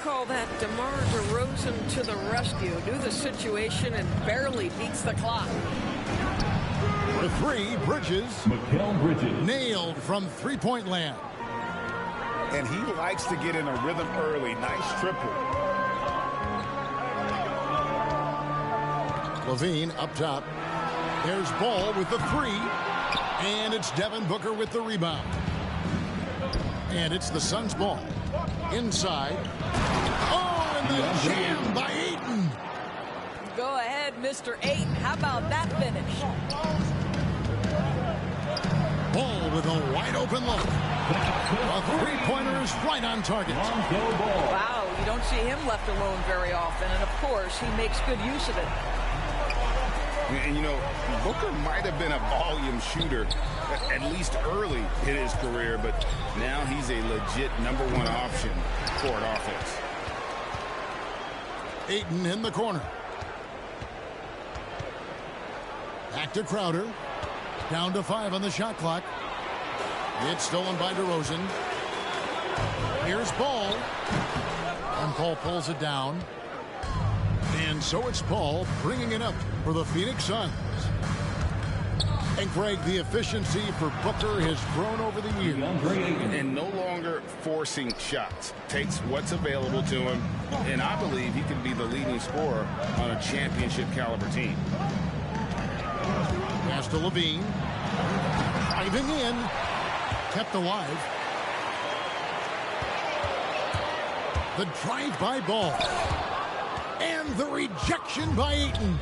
call that DeMar DeRozan to the rescue. Knew the situation and barely beats the clock. For three, Bridges. Mikal Bridges. Nailed from three-point land. And he likes to get in a rhythm early. Nice triple. Levine up top. There's Ball with the three. And it's Devin Booker with the rebound. And it's the Suns' ball. Inside. Oh, and the jam by Ayton. Go ahead, Mr. Ayton. How about that finish? Ball with a wide open look. A three-pointer is right on target. Wow, you don't see him left alone very often. And, of course, he makes good use of it. And, you know, Booker might have been a volume shooter, at least early in his career, but now he's a legit #1 option for an offense. Ayton in the corner. Back to Crowder. Down to 5 on the shot clock. It's stolen by DeRozan. Here's Ball. And Paul pulls it down. And so it's Paul bringing it up for the Phoenix Suns. And Greg, the efficiency for Booker has grown over the years. And no longer forcing shots. Takes what's available to him. And I believe he can be the leading scorer on a championship caliber team. Pass to Levine. Driving in. Kept alive. The drive-by Ball. And the rejection by Ayton.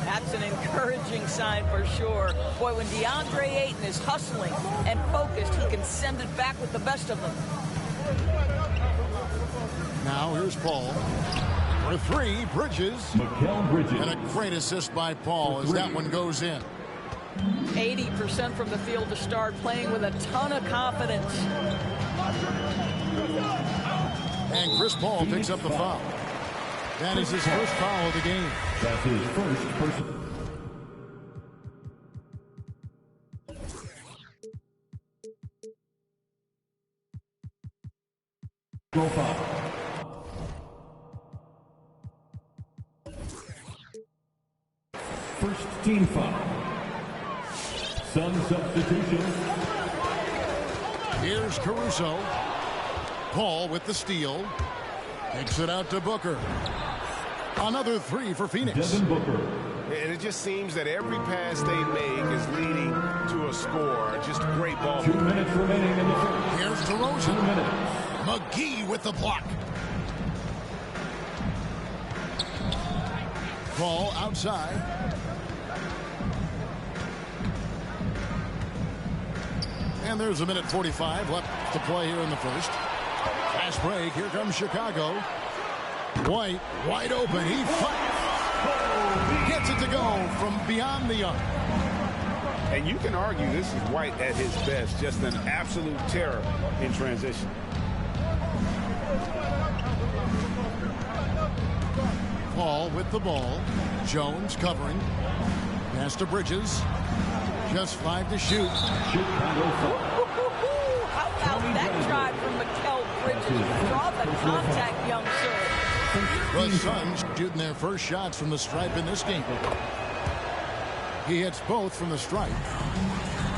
That's an encouraging sign for sure. Boy, when DeAndre Ayton is hustling and focused, he can send it back with the best of them. Now here's Paul. For three, Bridges. Mikal Bridges. And a great assist by Paul as that one goes in. 80% from the field to start, playing with a ton of confidence. And Chris Paul picks up the foul. That is his first foul of the game. That's his first person. Go foul. First team foul. Sun substitution. Here's Caruso. Paul with the steal. Takes it out to Booker. Another three for Phoenix. Devin Booker. And it just seems that every pass they make is leading to a score. Just great ball. 2 minutes remaining in the first. Here's 2 DeRozan. minutes. McGee with the block. Ball outside. And there's 1:45 left to play here in the first. Fast break. Here comes Chicago. White wide open. He fires. Gets it to go from beyond the arc. And you can argue this is White at his best. Just an absolute terror in transition. Paul with the ball. Jones covering. Pass to Bridges. Just 5 to shoot. Chicago foul. How about that drive from Mikal Bridges? Draw the contact, young sir. The Suns shooting their first shots from the stripe in this game. He hits both from the stripe.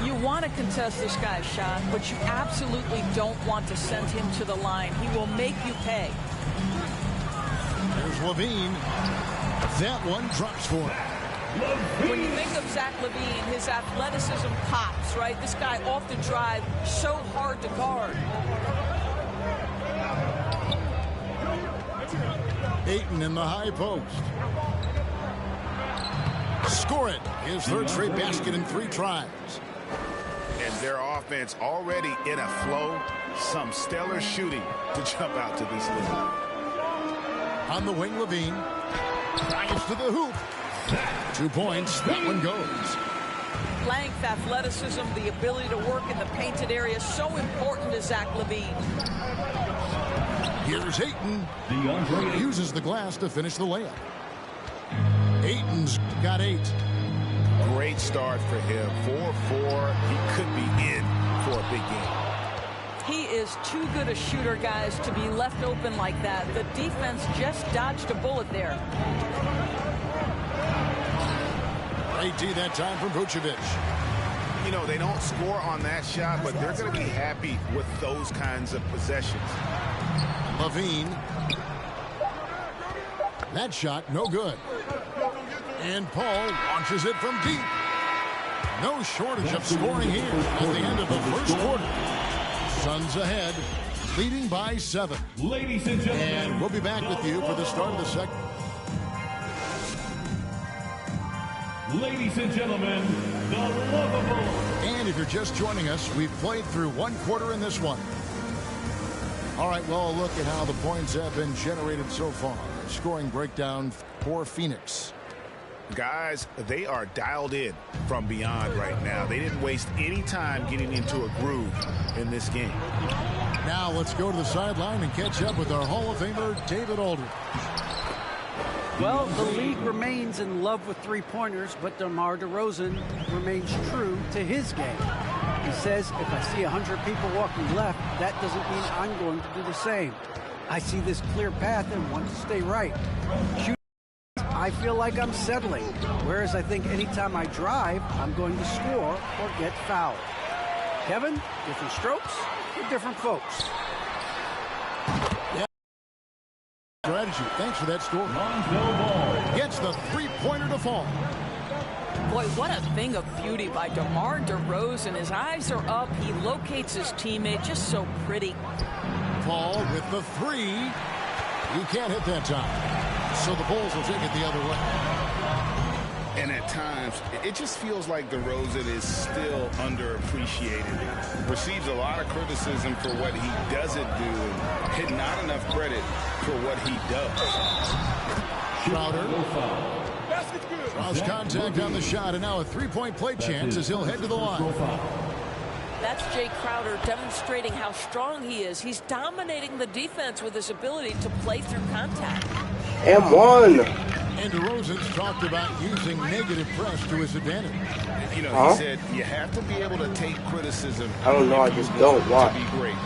You want to contest this guy's shot, but you absolutely don't want to send him to the line. He will make you pay. There's Levine. That one drops for him. When you think of Zach LaVine, his athleticism pops, right? This guy off the drive, so hard to guard. Ayton in the high post. Score it. His third straight basket in 3 tries. And their offense already in a flow. Some stellar shooting to jump out to this lead. On the wing, Levine. Drives to the hoop. 2 points. That one goes. Length, athleticism, the ability to work in the painted area, so important to Zach LaVine. Here's Ayton. DeAndre Uses the glass to finish the layup. Ayton's got 8. Great start for him. 4-4. He could be in for a big game. He is too good a shooter, guys, to be left open like that. The defense just dodged a bullet there. Great D that time from Vucevic. You know, they don't score on that shot, but they're going to be happy with those kinds of possessions. Levine. That shot, no good. And Paul launches it from deep. No shortage of scoring here at the end of the first quarter. Suns ahead, leading by 7. Ladies and gentlemen. And we'll be back with you for the start of the second. Ladies and gentlemen, the lovable. And if you're just joining us, we've played through one quarter in this one. All right, well, a look at how the points have been generated so far. Scoring breakdown for Phoenix. Guys, they are dialed in from beyond right now. They didn't waste any time getting into a groove in this game. Now let's go to the sideline and catch up with our Hall of Famer, David Aldridge. Well, the league remains in love with three-pointers, but DeMar DeRozan remains true to his game. He says, if I see 100 people walking left, that doesn't mean I'm going to do the same. I see this clear path and want to stay right. Shooting, I feel like I'm settling, whereas I think anytime I drive, I'm going to score or get fouled. Kevin, different strokes for different folks. Strategy. Thanks for that story. Lonzo Ball. Gets the three-pointer to fall. Boy, what a thing of beauty by DeMar DeRozan. His eyes are up. He locates his teammate. Just so pretty. Paul with the three. He can't hit that time. So the Bulls will take it the other way. And at times, it just feels like DeRozan is still underappreciated. Receives a lot of criticism for what he doesn't do and not enough credit for what he does. Crowder draws contact on the shot, and now a three-point play chance as he'll head to the line. That's Jay Crowder demonstrating how strong he is. He's dominating the defense with his ability to play through contact. And one. And DeRozan's talked about using negative press to his advantage. You know, he said you have to be able to take criticism. I don't know, I just don't. Why? To be great.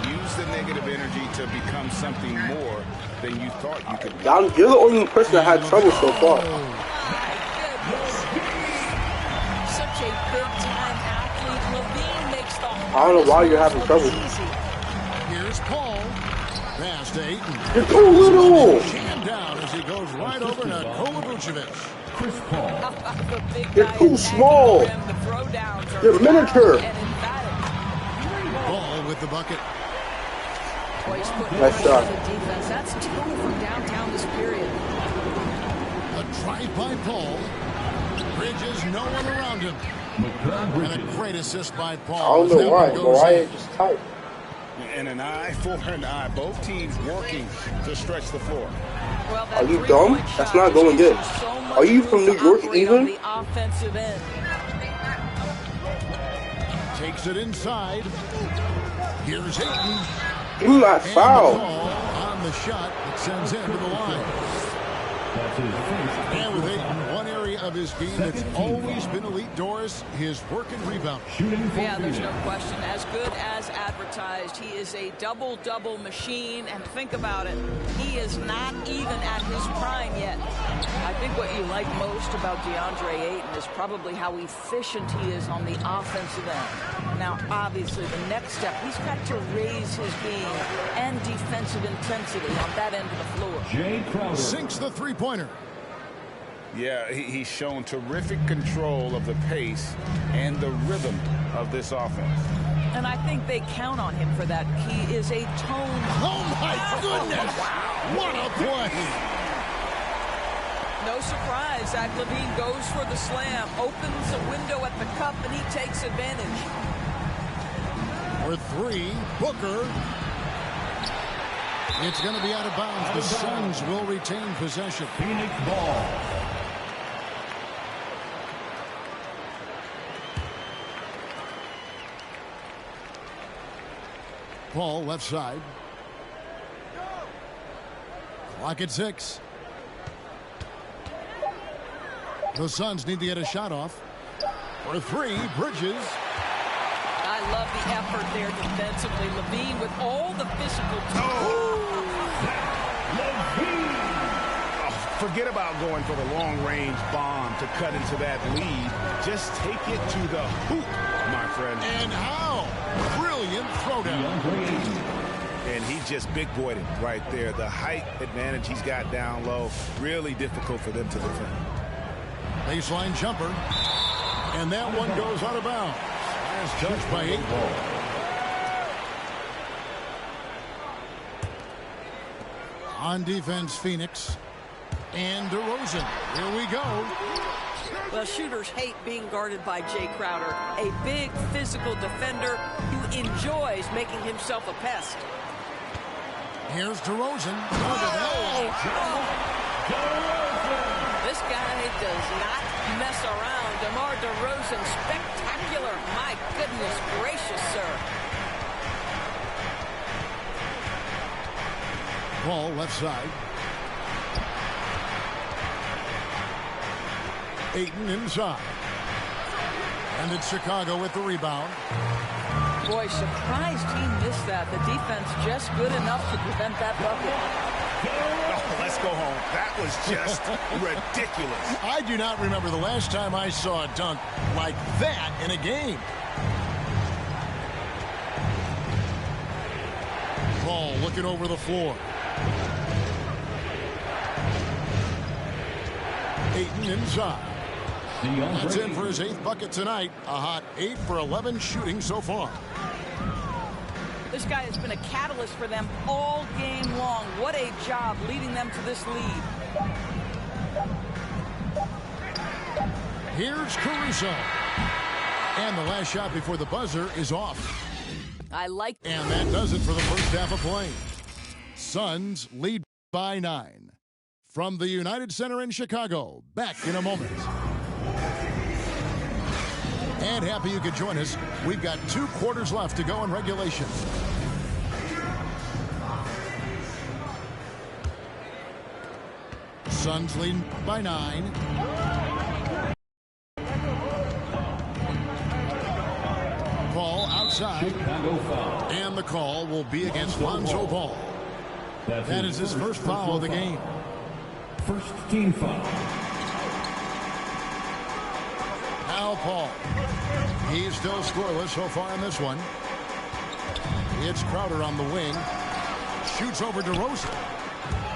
Use the negative energy to become something more than you thought you could be. You're the only person that had trouble so far. Such a big-time athlete. Levine makes the I don't know why you're having trouble. Here's Paul. Pass to Ayton. You're too little. Jammed down as he goes right over to Nikola Vucevic. Chris Paul. You're too small. You're miniature. Ball with the bucket. Nice shot. That's 2 from downtown this period. A drive by Paul. Bridges, no one around him. And a great assist by Paul. I don't know why. Mariah just tight. And an eye for an eye. Both teams working to stretch the floor. Well, Are you dumb? That's not going good. Are you from New York even? The offensive end. Takes it inside. Here's Ayton. Give me that foul. On the shot that sends him to the line. That's his first. And with Ayton, one area of his game that's always been elite, Doris, his work and rebound. Shooting for Yeah, there's no Phoenix. question. As good as advertised, he is a double-double machine. And think about it, he is not even at his prime yet. I think what you like most about DeAndre Ayton is probably how efficient he is on the offensive end. Now, obviously, the next step, he's got to raise his game and defensive intensity on that end of the floor. Jay Crowder. Sinks the three-pointer. Yeah, he's shown terrific control of the pace and the rhythm of this offense. And I think they count on him for that. He is a tone. Oh, my goodness. What a play. No surprise, Zach LaVine goes for the slam, opens a window at the cup, and he takes advantage. For three, Booker. It's going to be out of bounds. The Suns will retain possession. Phoenix ball. Paul left side. Clock at 6. The Suns need to get a shot off. For three, Bridges. I love the effort there defensively. LaVine with all the physical Forget about going for the long-range bomb to cut into that lead. Just take it to the hoop, my friend. And how? Brilliant throwdown. And he just big-boyed it right there. The height advantage he's got down low, really difficult for them to defend. Baseline jumper. And that one goes out of bounds. As judged by 8. On defense, Phoenix. And DeRozan. Here we go. Well, shooters hate being guarded by Jay Crowder, a big physical defender who enjoys making himself a pest. Here's DeRozan. This guy does not mess around. DeMar DeRozan, spectacular. My goodness gracious, sir. Ball left side. Ayton inside. And it's Chicago with the rebound. Boy, surprised he missed that. The defense just good enough to prevent that bucket. Oh, let's go home. That was just ridiculous. I do not remember the last time I saw a dunk like that in a game. Ball looking over the floor. Ayton inside. That's in for his 8th bucket tonight. A hot 8 for 11 shooting so far. This guy has been a catalyst for them all game long. What a job leading them to this lead. Here's Caruso. And the last shot before the buzzer is off. I like that. And that does it for the first half of play. Suns lead by 9. From the United Center in Chicago, back in a moment. And happy you could join us. We've got 2 quarters left to go in regulation. Suns lead by 9. Ball outside. And the call will be against Lonzo Ball. That is his first foul of the game. First team foul. Now Paul. He's still scoreless so far in this one. It's Crowder on the wing. Shoots over DeRozan.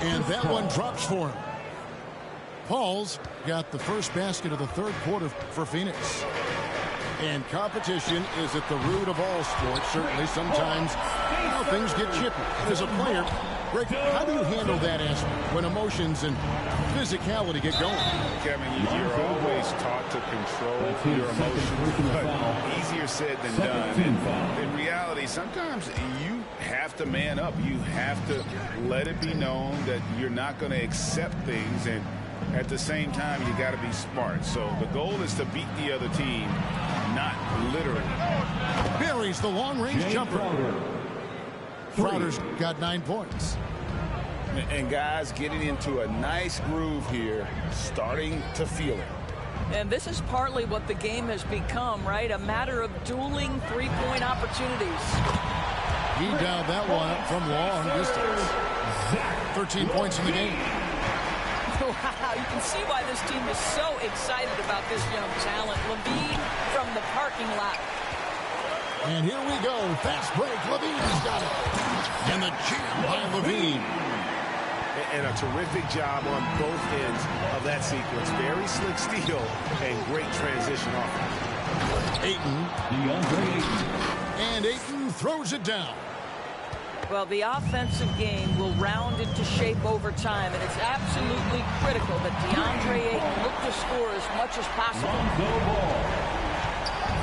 And that one drops for him. Paul's got the first basket of the 3rd quarter for Phoenix. And competition is at the root of all sports. Certainly sometimes things get chippy. As a player, Greg, how do you handle that aspect when emotions and physicality get going? Kevin, you're always taught to control your emotions, but easier said than done. In reality, sometimes you have to man up. You have to let it be known that you're not going to accept things, and at the same time, you got to be smart. So the goal is to beat the other team, not literally. Buries the long-range jumper. Crowder's got 9 points. And guys getting into a nice groove here, starting to feel it. And this is partly what the game has become, right? A matter of dueling 3-point opportunities. He dialed that one up from long distance. 13 points in the game. Wow, you can see why this team is so excited about this young talent. LaVine from the parking lot. And here we go. Fast break. LaVine's got it. And the jam by LaVine. And a terrific job on both ends of that sequence. Very slick steal and great transition offense. Ayton. And Ayton throws it down. Well, the offensive game will round into shape over time, and it's absolutely critical that DeAndre Ayton look to score as much as possible.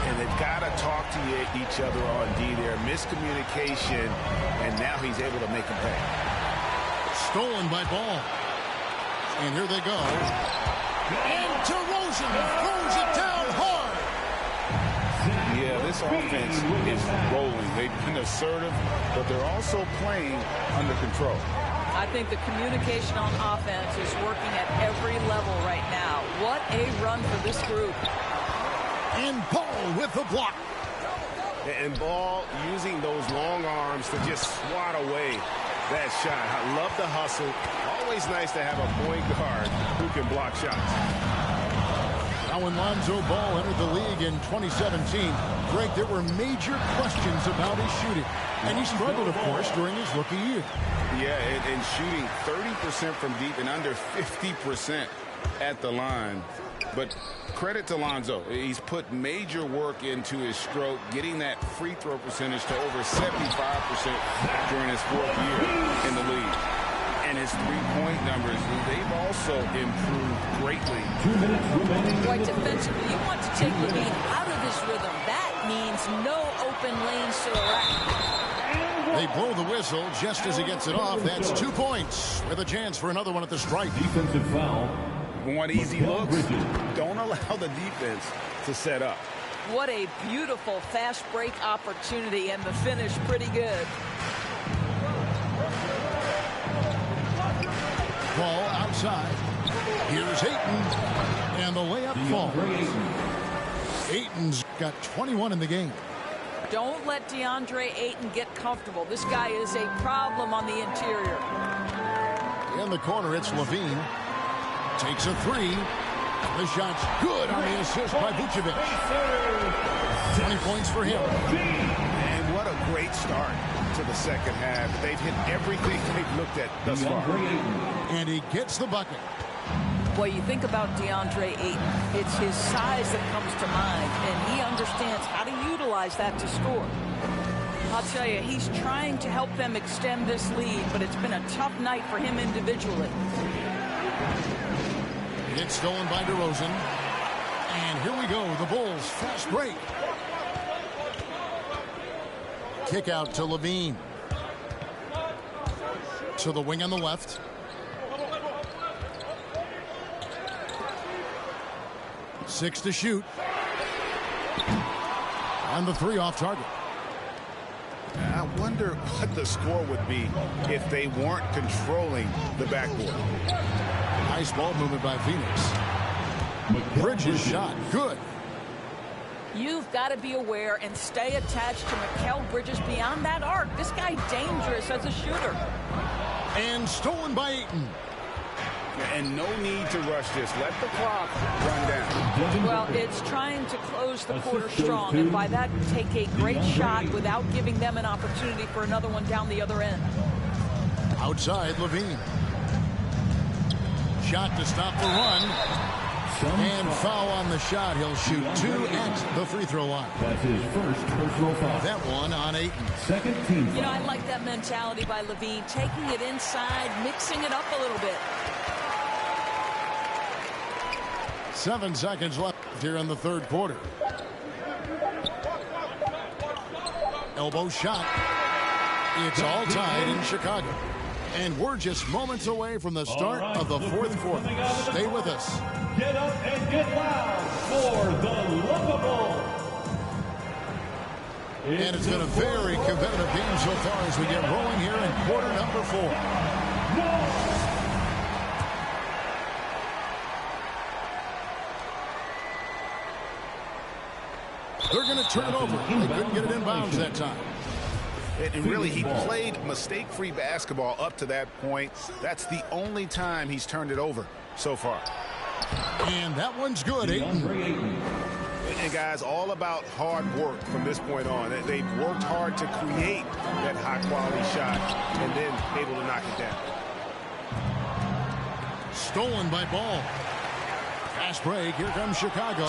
And they've got to talk to each other on D there. Miscommunication, and now he's able to make them pay. Stolen by Ball. And here they go. And DeRozan throws it down hard. Yeah, this offense is rolling. They've been assertive, but they're also playing under control. I think the communication on offense is working at every level right now. What a run for this group. And Paul with the block. And Ball using those long arms to just swat away that shot. I love the hustle. Always nice to have a point guard who can block shots. Now when Lonzo Ball entered the league in 2017, Greg, there were major questions about his shooting. And he struggled, of course, during his rookie year. Yeah, and shooting 30% from deep and under 50% at the line. But credit to Lonzo. He's put major work into his stroke, getting that free throw percentage to over 75% during his fourth year in the league. And his three-point numbers, they've also improved greatly. 2 minutes remaining. Quite defensively, you want to take LaVine out of this rhythm. That means no open lanes to the rack. They blow the whistle just as he gets it off. That's 2 points with a chance for another one at the stripe. Defensive foul. Want easy looks? Don't allow the defense to set up. What a beautiful fast break opportunity, and the finish pretty good. Ball outside. Here's Ayton. And the layup falls. Ayton's got 21 in the game. Don't let DeAndre Ayton get comfortable. This guy is a problem on the interior. In the corner, it's LaVine. Takes a three. The shot's good on the assist by Vucevic. 20 points for him. And what a great start to the second half. They've hit everything they've looked at thus far. And he gets the bucket. Boy, you think about DeAndre Ayton, it's his size that comes to mind, and he understands how to utilize that to score. I'll tell you, he's trying to help them extend this lead, but it's been a tough night for him individually. It's stolen by DeRozan. And here we go, the Bulls fast break. Kick out to LaVine. To the wing on the left. Six to shoot. And the three off target. I wonder what the score would be if they weren't controlling the backboard. Nice ball movement by Phoenix. Bridges shot. Good. You've got to be aware and stay attached to Mikal Bridges beyond that arc. This guy's dangerous as a shooter. And stolen by Ayton. And no need to rush this. Let the clock run down. Well, it's trying to close the quarter strong, and by that, take a great shot without giving them an opportunity for another one down the other end. Outside, LaVine. Shot to stop the run. And foul on the shot. He'll shoot two at the free throw line. That's his first personal foul. That one on Ayton. Second team foul. You know, I like that mentality by LaVine, taking it inside, mixing it up a little bit. 7 seconds left here in the third quarter. Elbow shot. It's all tied in Chicago. And we're just moments away from the start of the fourth quarter. Stay with us. Get up and get loud for the Lovable. And it's been a very competitive game so far as we get rolling here in quarter number 4. They're going to turn it over. They couldn't get it inbounds that time. And really, he played mistake-free basketball up to that point. That's the only time he's turned it over so far. And that one's good, Ayton. And guys, all about hard work from this point on. They've worked hard to create that high-quality shot and then able to knock it down. Stolen by Ball. Fast break. Here comes Chicago.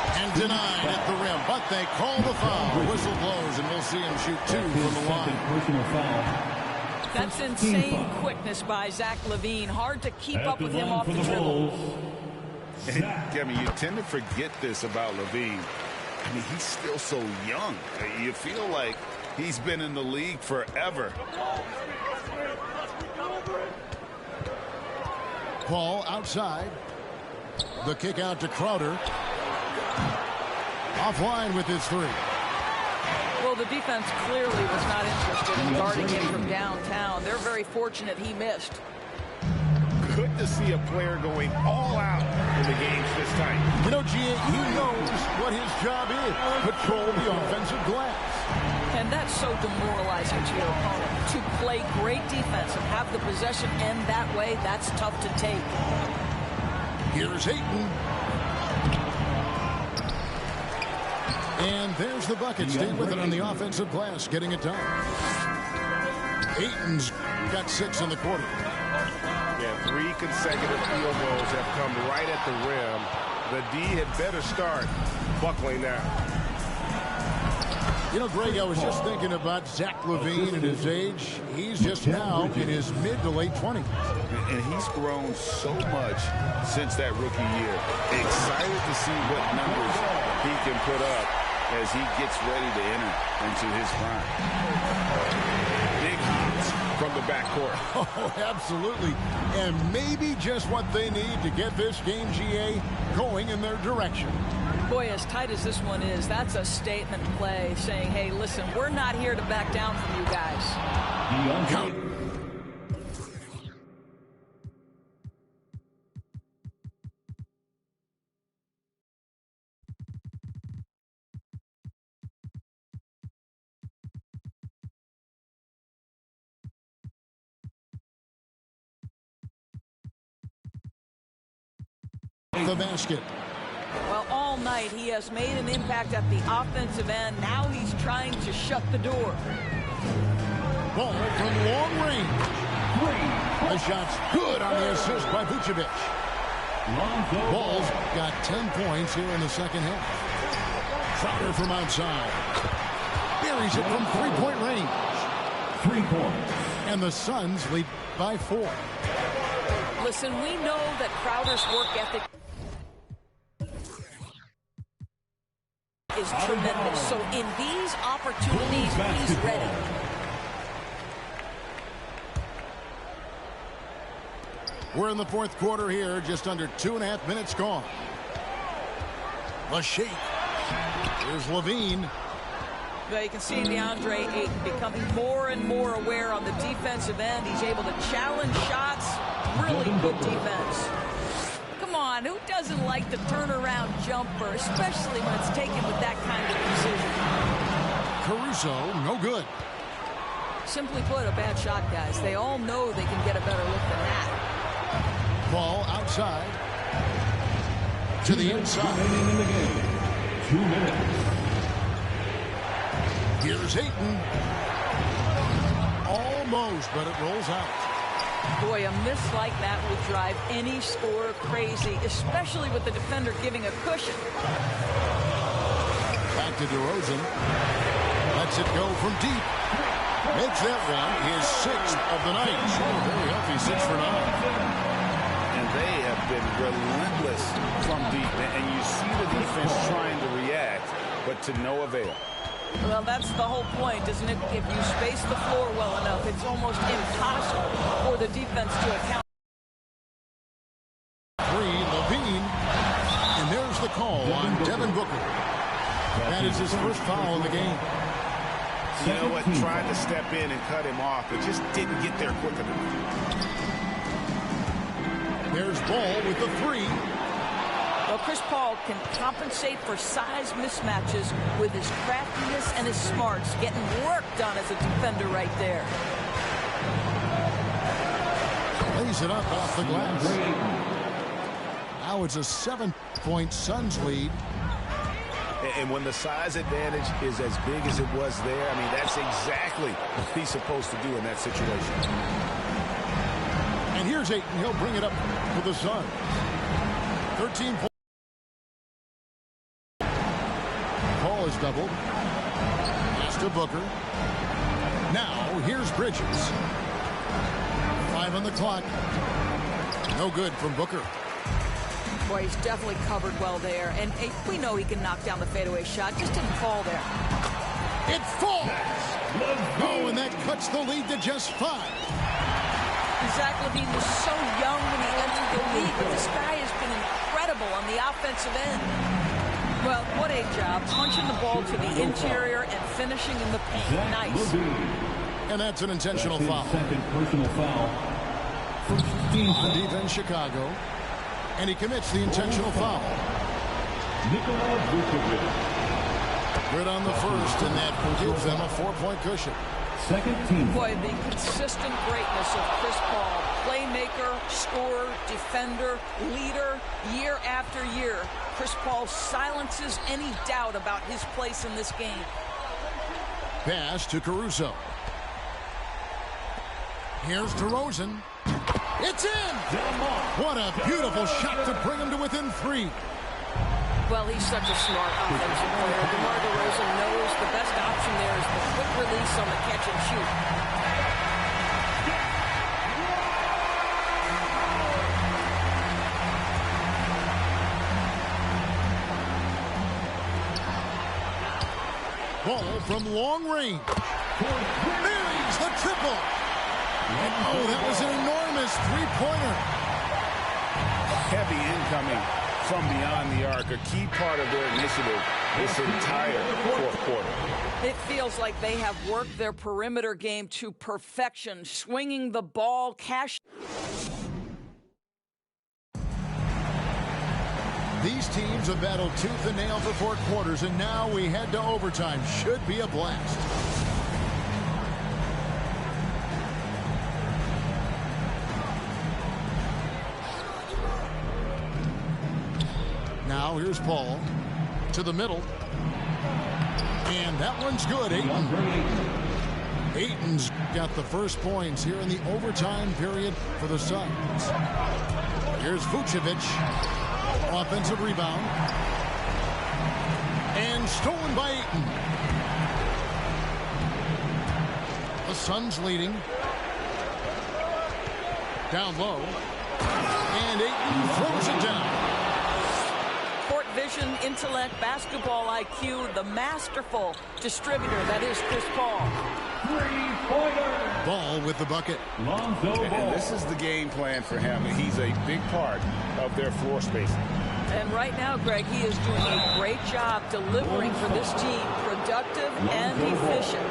And denied at the rim, but they call the foul. Whistle blows, and we'll see him shoot 2 from the line. Personal foul. That's insane quickness by Zach LaVine. Hard to keep up with him off the dribble. And, Kevin, you tend to forget this about LaVine. I mean, he's still so young. You feel like he's been in the league forever. Ball outside. The kick out to Crowder. Offline with his three. Well, the defense clearly was not interested in guarding him from downtown. They're very fortunate he missed. Good to see a player going all out in the games this time. You know, G.A., he knows what what his job is. Patrol the offensive glass. And that's so demoralizing to your opponent. To play great defense and have the possession end that way, that's tough to take. Here's Ayton. And there's the bucket. Stay with it on the offensive glass, getting it done. Ayton's got 6 in the quarter. Yeah, 3 consecutive field goals have come right at the rim. The D had better start buckling now. You know, Greg, I was just thinking about Zach LaVine at his age. He's just now in his mid to late 20s. And he's grown so much since that rookie year. Excited to see what numbers he can put up as he gets ready to enter into his prime. Big hits from the backcourt. Oh, absolutely. And maybe just what they need to get this game, GA, going in their direction. Boy, as tight as this one is, that's a statement play saying, hey, listen, we're not here to back down from you guys. Count. The basket. Well, all night he has made an impact at the offensive end. Now he's trying to shut the door. Ball from long range. The shot's good on the assist by Vucevic. Ball's got 10 points here in the second half. Crowder from outside. Buries it from three-point range. 3 points. And the Suns lead by 4. Listen, we know that Crowder's work ethic is tremendous. So in these opportunities, he's ready. We're in the fourth quarter here, just under 2.5 minutes gone. The shake. Here's Levine. Well, you can see DeAndre Ayton becoming more and more aware on the defensive end. He's able to challenge shots. Really good defense. Come on, who doesn't like the turnaround jumper, especially when it's taken with that kind of precision? Caruso, no good. Simply put, a bad shot, guys. They all know they can get a better look than that. Ball outside. To the inside. Remaining in the game. 2 minutes. Here's Ayton. Almost, but it rolls out. Boy, a miss like that will drive any scorer crazy, especially with the defender giving a cushion. Back to DeRozan. Lets it go from deep. Makes that one his 6th of the night. So very healthy, 6 for 9. And they have been relentless from deep. And you see the defense trying to react, but to no avail. Well, that's the whole point, isn't it? If you space the floor well enough, it's almost impossible for the defense to account. 3, Levine. And there's the call on Devin Booker. That is his first foul in the game. You know what? Tried to step in and cut him off, but just didn't get there quick enough. There's Ball with the 3. Well, Chris Paul can compensate for size mismatches with his craftiness and his smarts, getting work done as a defender right there. Lays it up off the glass. Now it's a 7-point Suns lead. And when the size advantage is as big as it was there, I mean, that's exactly what he's supposed to do in that situation. And here's Ayton. He'll bring it up for the Suns. 13 points. Paul is doubled. Pass to Booker. Now here's Bridges. 5 on the clock. No good from Booker. Boy, he's definitely covered well there. And we know he can knock down the fadeaway shot. Just didn't fall there. It falls! Oh, and that cuts the lead to just 5. Zach LaVine was so young when he entered the league, but this guy has been incredible on the offensive end. Well, what a job. Punching the ball to the interior and finishing in the paint. Nice. And that's an intentional foul. Second personal foul. First team On defense, Chicago. And he commits the intentional foul. Nikola Vucevic. Good on the first, and that gives them a 4-point cushion. Second team. Boy, the consistent greatness of Chris Paul. Playmaker, scorer, defender, leader, year after year. Chris Paul silences any doubt about his place in this game. Pass to Caruso. Here's DeRozan. It's in! What a beautiful shot to bring him to within 3. Well, he's such a smart offensive player. DeMar DeRozan knows the best option there is the quick release on the catch and shoot. Ball from long range. There's the triple. Oh, that was an enormous three-pointer. Heavy incoming from beyond the arc, a key part of their initiative this entire fourth quarter. It feels like they have worked their perimeter game to perfection, swinging the ball, cash. These teams have battled tooth and nail for 4 quarters, and now we head to overtime. Should be a blast. Now here's Paul to the middle. And that one's good. Ayton's got the first points here in the overtime period for the Suns. Here's Vucevic. Offensive rebound. And stolen by Ayton. The Suns leading. Down low. And Ayton throws it down. Vision, intellect, basketball IQ, the masterful distributor that is Chris Paul. Three-pointer. Ball with the bucket. Lonzo Ball. And this is the game plan for him. He's a big part of their floor spacing. And right now, Greg, he is doing a great job delivering for this team, productive and efficient.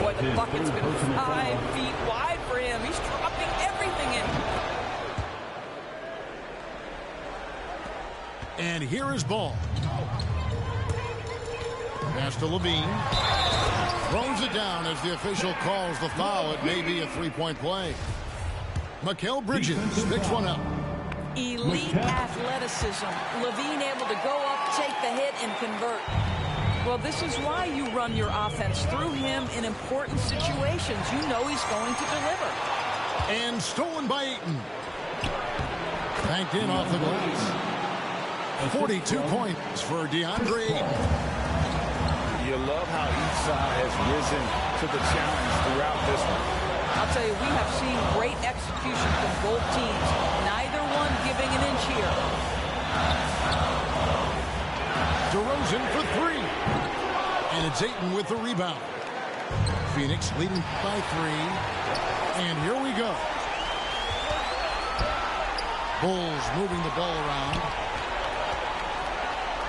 Boy, the bucket's been 5 feet wide for him. He's dropping everything in. And here is Ball. Pass to Levine. Throws it down as the official calls the foul. It may be a 3-point play. Mikal Bridges picks one up. Elite athleticism. Levine able to go up, take the hit, and convert. Well, this is why you run your offense through him in important situations. You know he's going to deliver. And stolen by Ayton. Banked in off the glass. 42 points for DeAndre Ayton. You love how each side has risen to the challenge throughout this one. I'll tell you, we have seen great execution from both teams. Neither one giving an inch here. DeRozan for 3. And it's Ayton with the rebound. Phoenix leading by 3. And here we go. Bulls moving the ball around.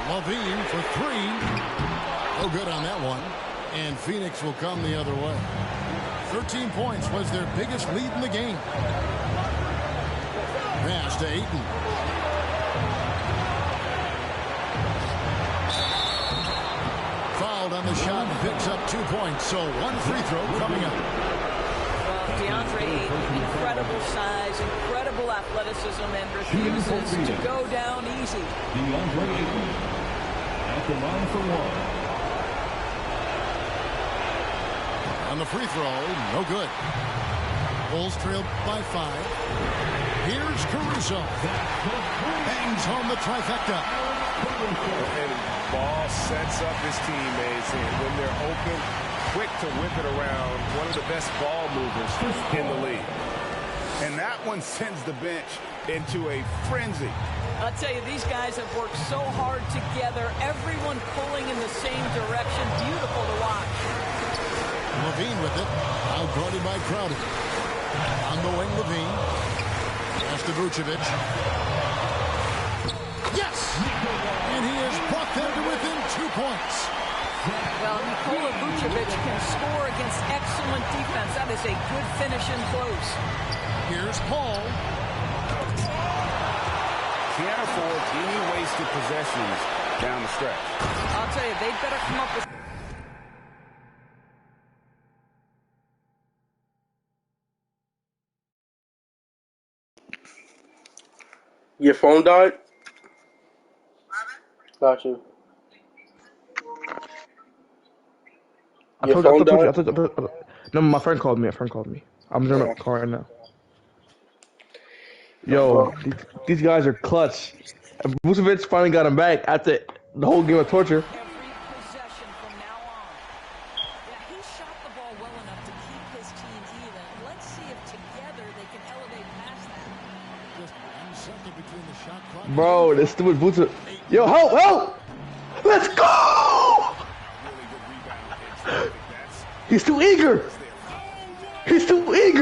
Levine for 3. No good on that one. And Phoenix will come the other way. 13 points was their biggest lead in the game. Pass to Ayton. Fouled on the shot and picks up 2 points. So 1 free throw coming up. Well, DeAndre Ayton, incredible size, incredible athleticism, and refuses to go down easy. DeAndre Ayton at the line for 1. On the free throw, no good. Bulls trailed by 5. Here's Caruso. Bangs home the trifecta. And Ball sets up his teammates, and when they're open, quick to whip it around. One of the best ball movers in the league. And that one sends the bench into a frenzy. I'll tell you, these guys have worked so hard together. Everyone pulling in the same direction. Beautiful to watch. Levine with it. Out guarded by Crowder. On the wing, Levine. Pass to Vucevic. Yes! And he has brought them to within 2 points. Well, Nikola Vucevic can score against excellent defense. That is a good finish in close. Here's Paul. Can't afford any wasted possessions down the stretch. I'll tell you, they'd better come up with... Your phone died? Got you. Your phone died? No, my friend called me. I'm in the car right now. Yo, these guys are clutch. Vucevic finally got him back after the whole game of torture. Every possession from now on. Yeah, he shot the ball well enough to keep his team even. Let's see if together they can elevate past that. Just 1 second between the shot clock. Bro, this stupid Vucevic. Yo, help! Let's go! He's too eager. He's way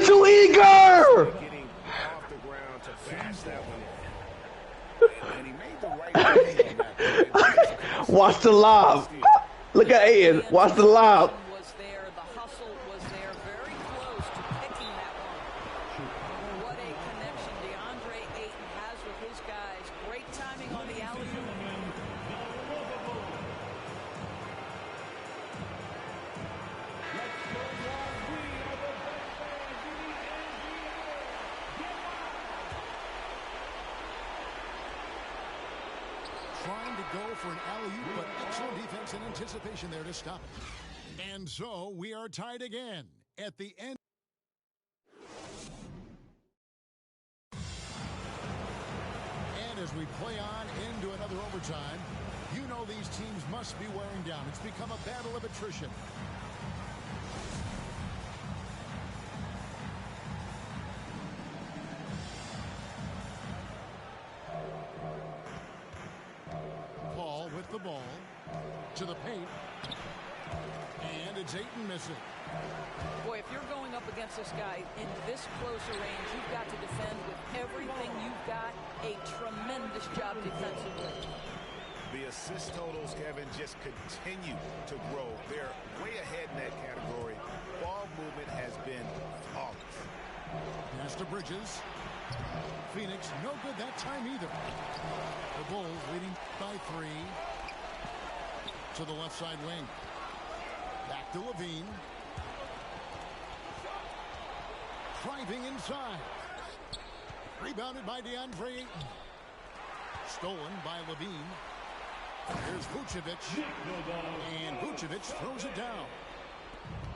too eager! Watch the lob. Look at Ayton. Watch the lob. Was there, the hustle was there, very close to picking that one. What a connection DeAndre Ayton has with his guys. Great timing on the alley-oop. Trying to go for an alley-oop, but excellent defense and anticipation there to stop it. And so we are tied again at the end. And as we play on into another overtime, you know these teams must be wearing down. It's become a battle of attrition. Paul with the ball to the paint. And it's Ayton missing. Boy, if you're going up against this guy in this close a range, you've got to defend with everything you've got. A tremendous job defensively. The assist totals, Kevin, just continue to grow. They're way ahead in that category. Ball movement has been flawless. Pass to Bridges. Phoenix, no good that time either. The Bulls leading by 3. To the left side wing. Back to Levine. Driving inside. Rebounded by DeAndre Ayton. Stolen by Levine. Here's Vucevic. And Vucevic throws it down.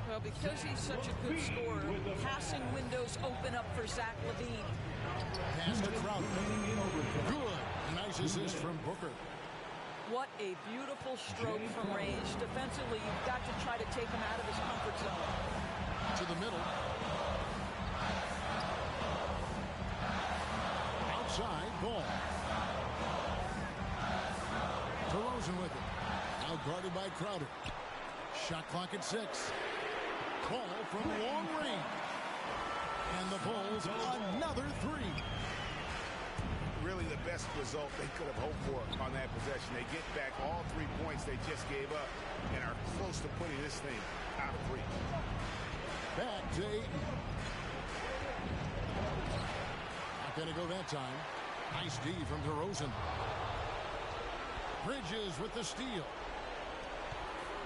Well, because he's such a good scorer, passing windows open up for Zach LaVine. Pass to Crowder. Good. Nice assist from Booker. What a beautiful stroke from range. Defensively, you've got to try to take him out of his comfort zone. To the middle. Outside, ball. DeRozan with it. Now guarded by Crowder. Shot clock at 6. Ball from long range. And the Bulls another 3. Really the best result they could have hoped for on that possession. They get back all 3 points they just gave up and are close to putting this thing out of reach. Back to Ayton. Not going to go that time. Nice D from DeRozan. Bridges with the steal.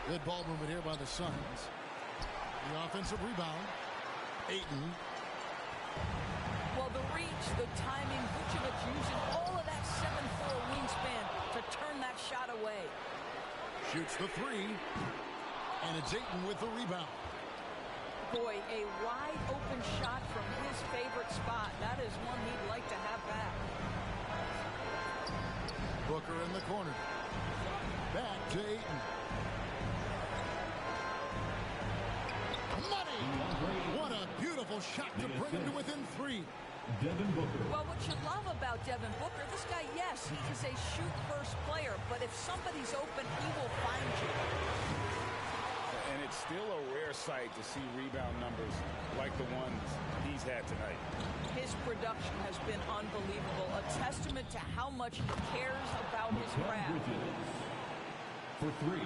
Good ball movement here by the Suns. The offensive rebound. Ayton. Well, the reach, the timing, Vucevic using all of that 7'4" wingspan to turn that shot away. Shoots the 3. And it's Ayton with the rebound. Boy, a wide open shot from his favorite spot. That is one he'd like to have back. Booker in the corner. Back to Ayton. Money! What a beautiful shot to bring him to within 3. Well, what you love about Devin Booker, this guy, yes, he is a shoot-first player, but if somebody's open, he will find you. And it's still a rare sight to see rebound numbers like the ones he's had tonight. His production has been unbelievable, a testament to how much he cares about his craft. For 3.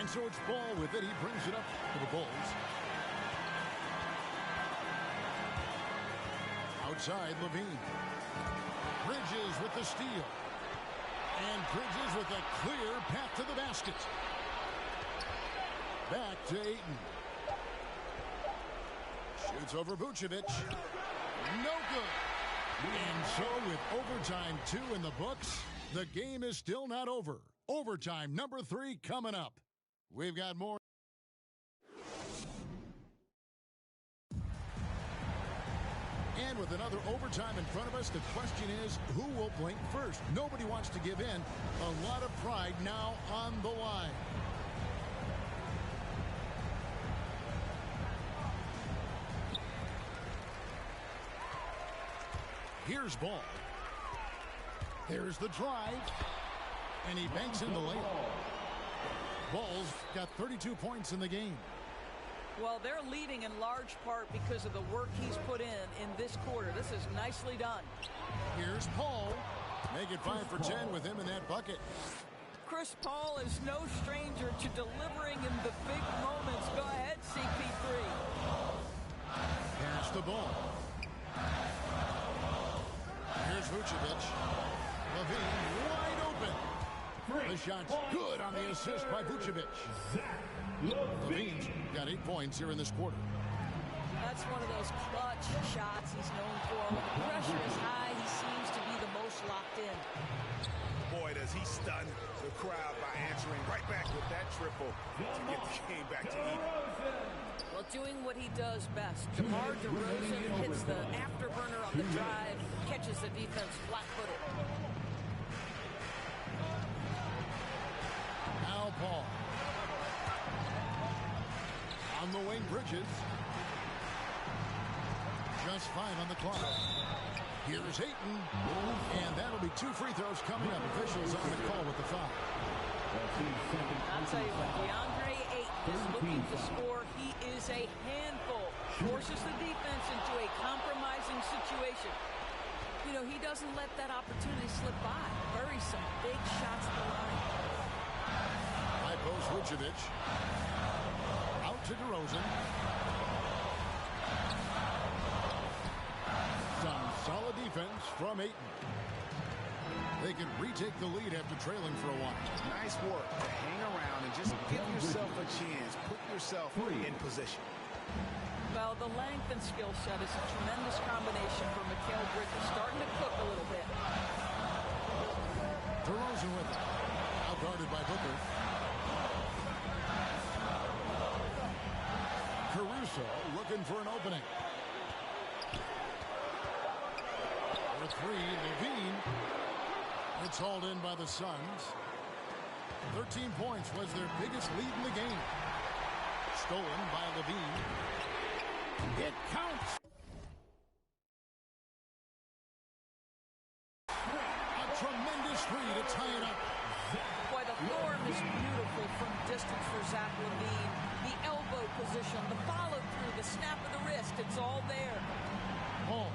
And so it's Ball with it. He brings it up to the Bulls. outside Levine. Bridges with the steal. And Bridges with a clear path to the basket. Back to Ayton. Shoots over Vucevic. No good. And so with overtime 2 in the books, the game is still not over. Overtime number 3 coming up. We've got more. And with another overtime in front of us, the question is, who will blink first? Nobody wants to give in. A lot of pride now on the line. Here's Ball. There's the drive. And he banks in the layup. Ball's got 32 points in the game. Well, they're leading in large part because of the work he's put in this quarter. This is nicely done. Here's Paul. Make it 5 for 10 with him in that bucket. Chris Paul is no stranger to delivering in the big moments. Go ahead, CP3. Pass the ball. Here's Vucevic. Levine wide open. The shot's good on the assist by Vucevic. Levine's got 8 points here in this quarter. That's one of those clutch shots he's known for. When the pressure is high, he seems to be the most locked in. Boy, does he stun the crowd by answering right back with that triple to get the game back to even. Well, doing what he does best. DeMar DeRozan hits the afterburner on the drive, catches the defense flat-footed. Now Paul. On the wing, Bridges. Just 5 on the clock. Here's Ayton. And that'll be 2 free throws coming up. Officials on the call with the foul. I'll tell you what, DeAndre Ayton is looking to score. He is a handful. Forces the defense into a compromising situation. You know, he doesn't let that opportunity slip by. Buries some big shots at the line. High post Vucevic. Out to DeRozan. Some solid defense from Ayton. They can retake the lead after trailing for a while. Nice work to hang around and just give yourself a chance. Put yourself in position. Well, the length and skill set is a tremendous combination for Mikal Bridges. Starting to cook a little bit. DeRozan with it. Out guarded by Booker. Caruso looking for an opening. For 3, Levine. It's hauled in by the Suns. 13 points was their biggest lead in the game. Stolen by Levine. It counts. A tremendous 3 to tie it up. Boy, the form is beautiful from distance for Zach Levine. The elbow position, the follow through, the snap of the wrist, it's all there. Paul.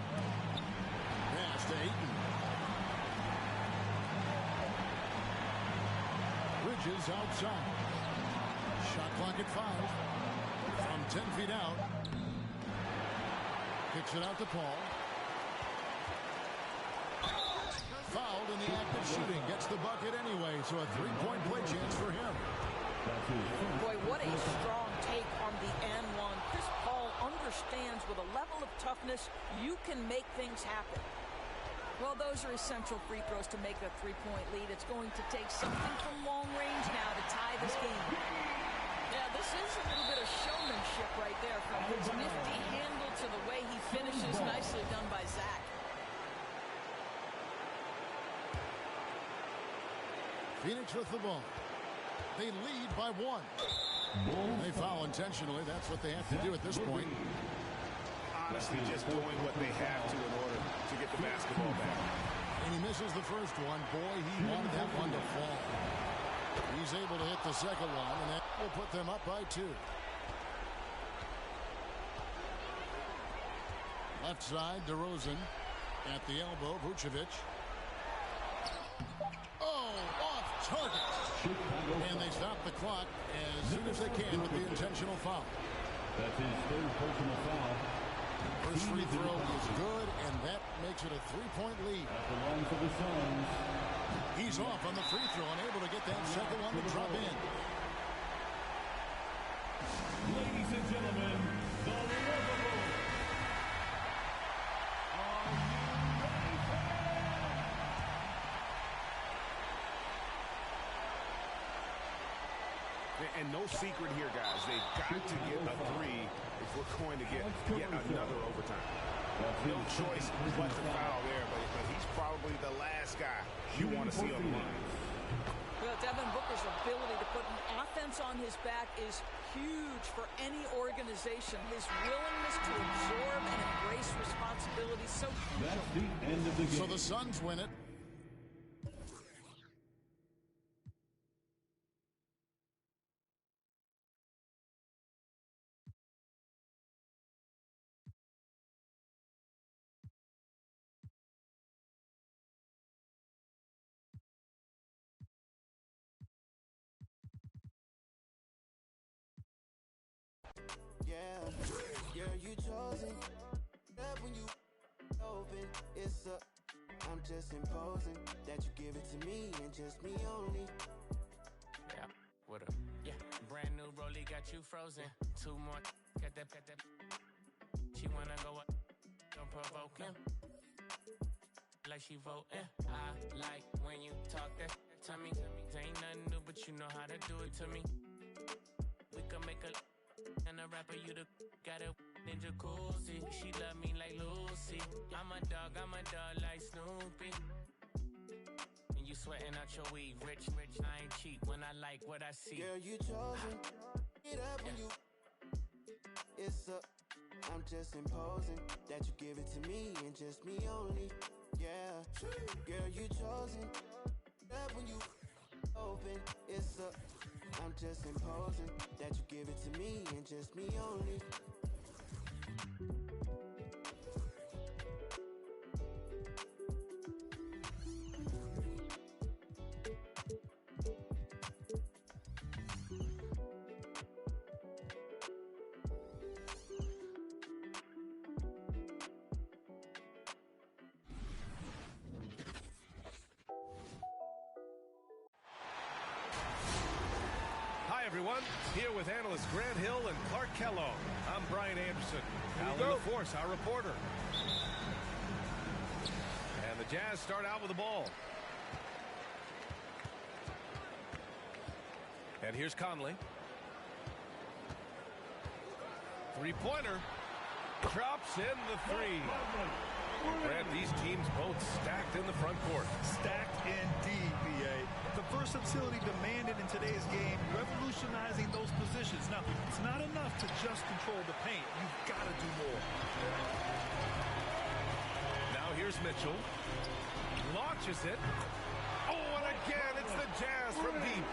Pass to Ayton. Bridges outside. Shot clock at 5. From 10 feet out. Kicks it out to Paul. Fouled in the act of shooting. Gets the bucket anyway, so a 3-point play chance for him. Boy, what a strong take on the and one. Chris Paul understands with a level of toughness, you can make things happen. Well, those are essential free throws to make a 3-point lead. It's going to take something from long range now to tie this game. Yeah, this is a little bit of showmanship right there, from his nifty handle to the way he finishes. Nicely done by Zach. Phoenix with the ball. They lead by 1. They foul intentionally. That's what they have to do at this point. Honestly, just doing what they have to in order to get the basketball back. And he misses the first one. Boy, he wanted that one to fall. He's able to hit the second one, and that will put them up by 2. Left side, DeRozan. At the elbow, Vucevic. Oh, off target. And they stop the clock as soon as they can with the intentional foul. That's his 3rd personal foul. First free throw is good, and That makes it a 3-point lead. At the line for the Suns. He's off on the free throw and able to get that second one to drop in. Ladies and gentlemen, the Liverpool. Are you ready for it? And no secret here, guys. They've got to get a three if we're going to get yet another overtime. No choice but to foul there, but he's probably the last guy you want to see on the line. Well, Devin Booker's ability to put an offense on his back is huge for any organization. His willingness to absorb and embrace responsibility so crucial. That's the end of the game. So the Suns win it. Yeah, girl, you chosen. That when you open, it's a. I'm just imposing that you give it to me and just me only. Yeah, what up? Yeah, brand new rollie got you frozen. 2 more, got that. She wanna go up, don't provoke him. Like she voting. I like when you talk that to me. Ain't nothing new, but you know how to do it to me. We can make a. And a rapper, you the got a in jacuzzi. She love me like Lucy. I'm a dog like Snoopy. And you sweating out your weed, rich, I ain't cheap when I like what I see. Girl, you chosen. Get up when you. It's a. I'm just imposing that you give it to me and just me only. Yeah, girl, you chosen. Up when you open, it's a. I'm just imposing that you give it to me and just me only. Hi, everyone. Here with analysts Grant Hill and Clark Kellogg. I'm Brian Anderson. Alan LaForce, our reporter. And the Jazz start out with the ball. And here's Conley. Three-pointer. Drops in the three. Grant, these teams both stacked in the front court. Stacked indeed, B.A. The versatility demanded in today's game, revolutionizing those positions. Now, it's not enough to just control the paint. You've got to do more. Now here's Mitchell. Launches it. Oh, and again, it's the Jazz from deep.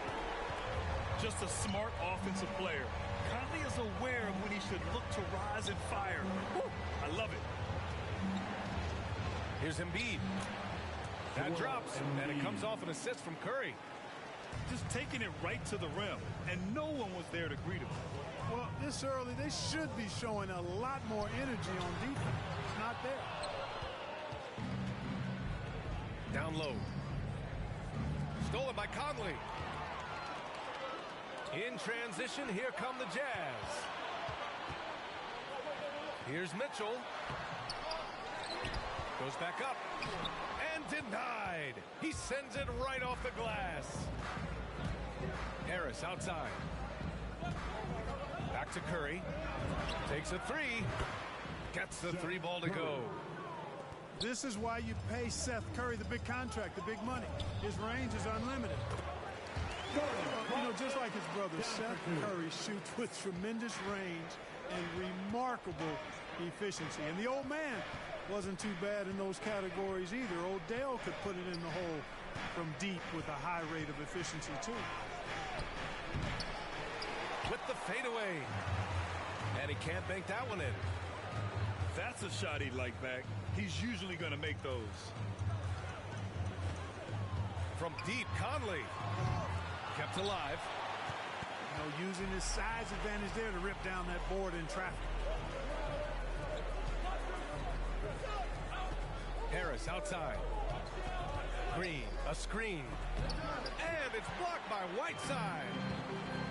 Just a smart offensive player. Conley is aware of when he should look to rise and fire. Woo, I love it. Here's Embiid. That drops, and it comes off an assist from Curry. Just taking it right to the rim, and no one was there to greet him. Well, this early, they should be showing a lot more energy on defense. It's not there. Down low. Stolen by Conley. In transition, here come the Jazz. Here's Mitchell. Goes back up. And denied. He sends it right off the glass. Harris outside. Back to Curry. Takes a three. Gets the three ball to go. This is why you pay Seth Curry the big contract, the big money. His range is unlimited. You know, just like his brother, Seth Curry shoots with tremendous range and remarkable efficiency. And the old man wasn't too bad in those categories either. Odell could put it in the hole from deep with a high rate of efficiency, too. With the fadeaway. And he can't bank that one in. That's a shot he'd like back. He's usually going to make those. From deep, Conley. Kept alive. You know, using his size advantage there to rip down that board in traffic. Harris outside. Green, a screen. And it's blocked by Whiteside.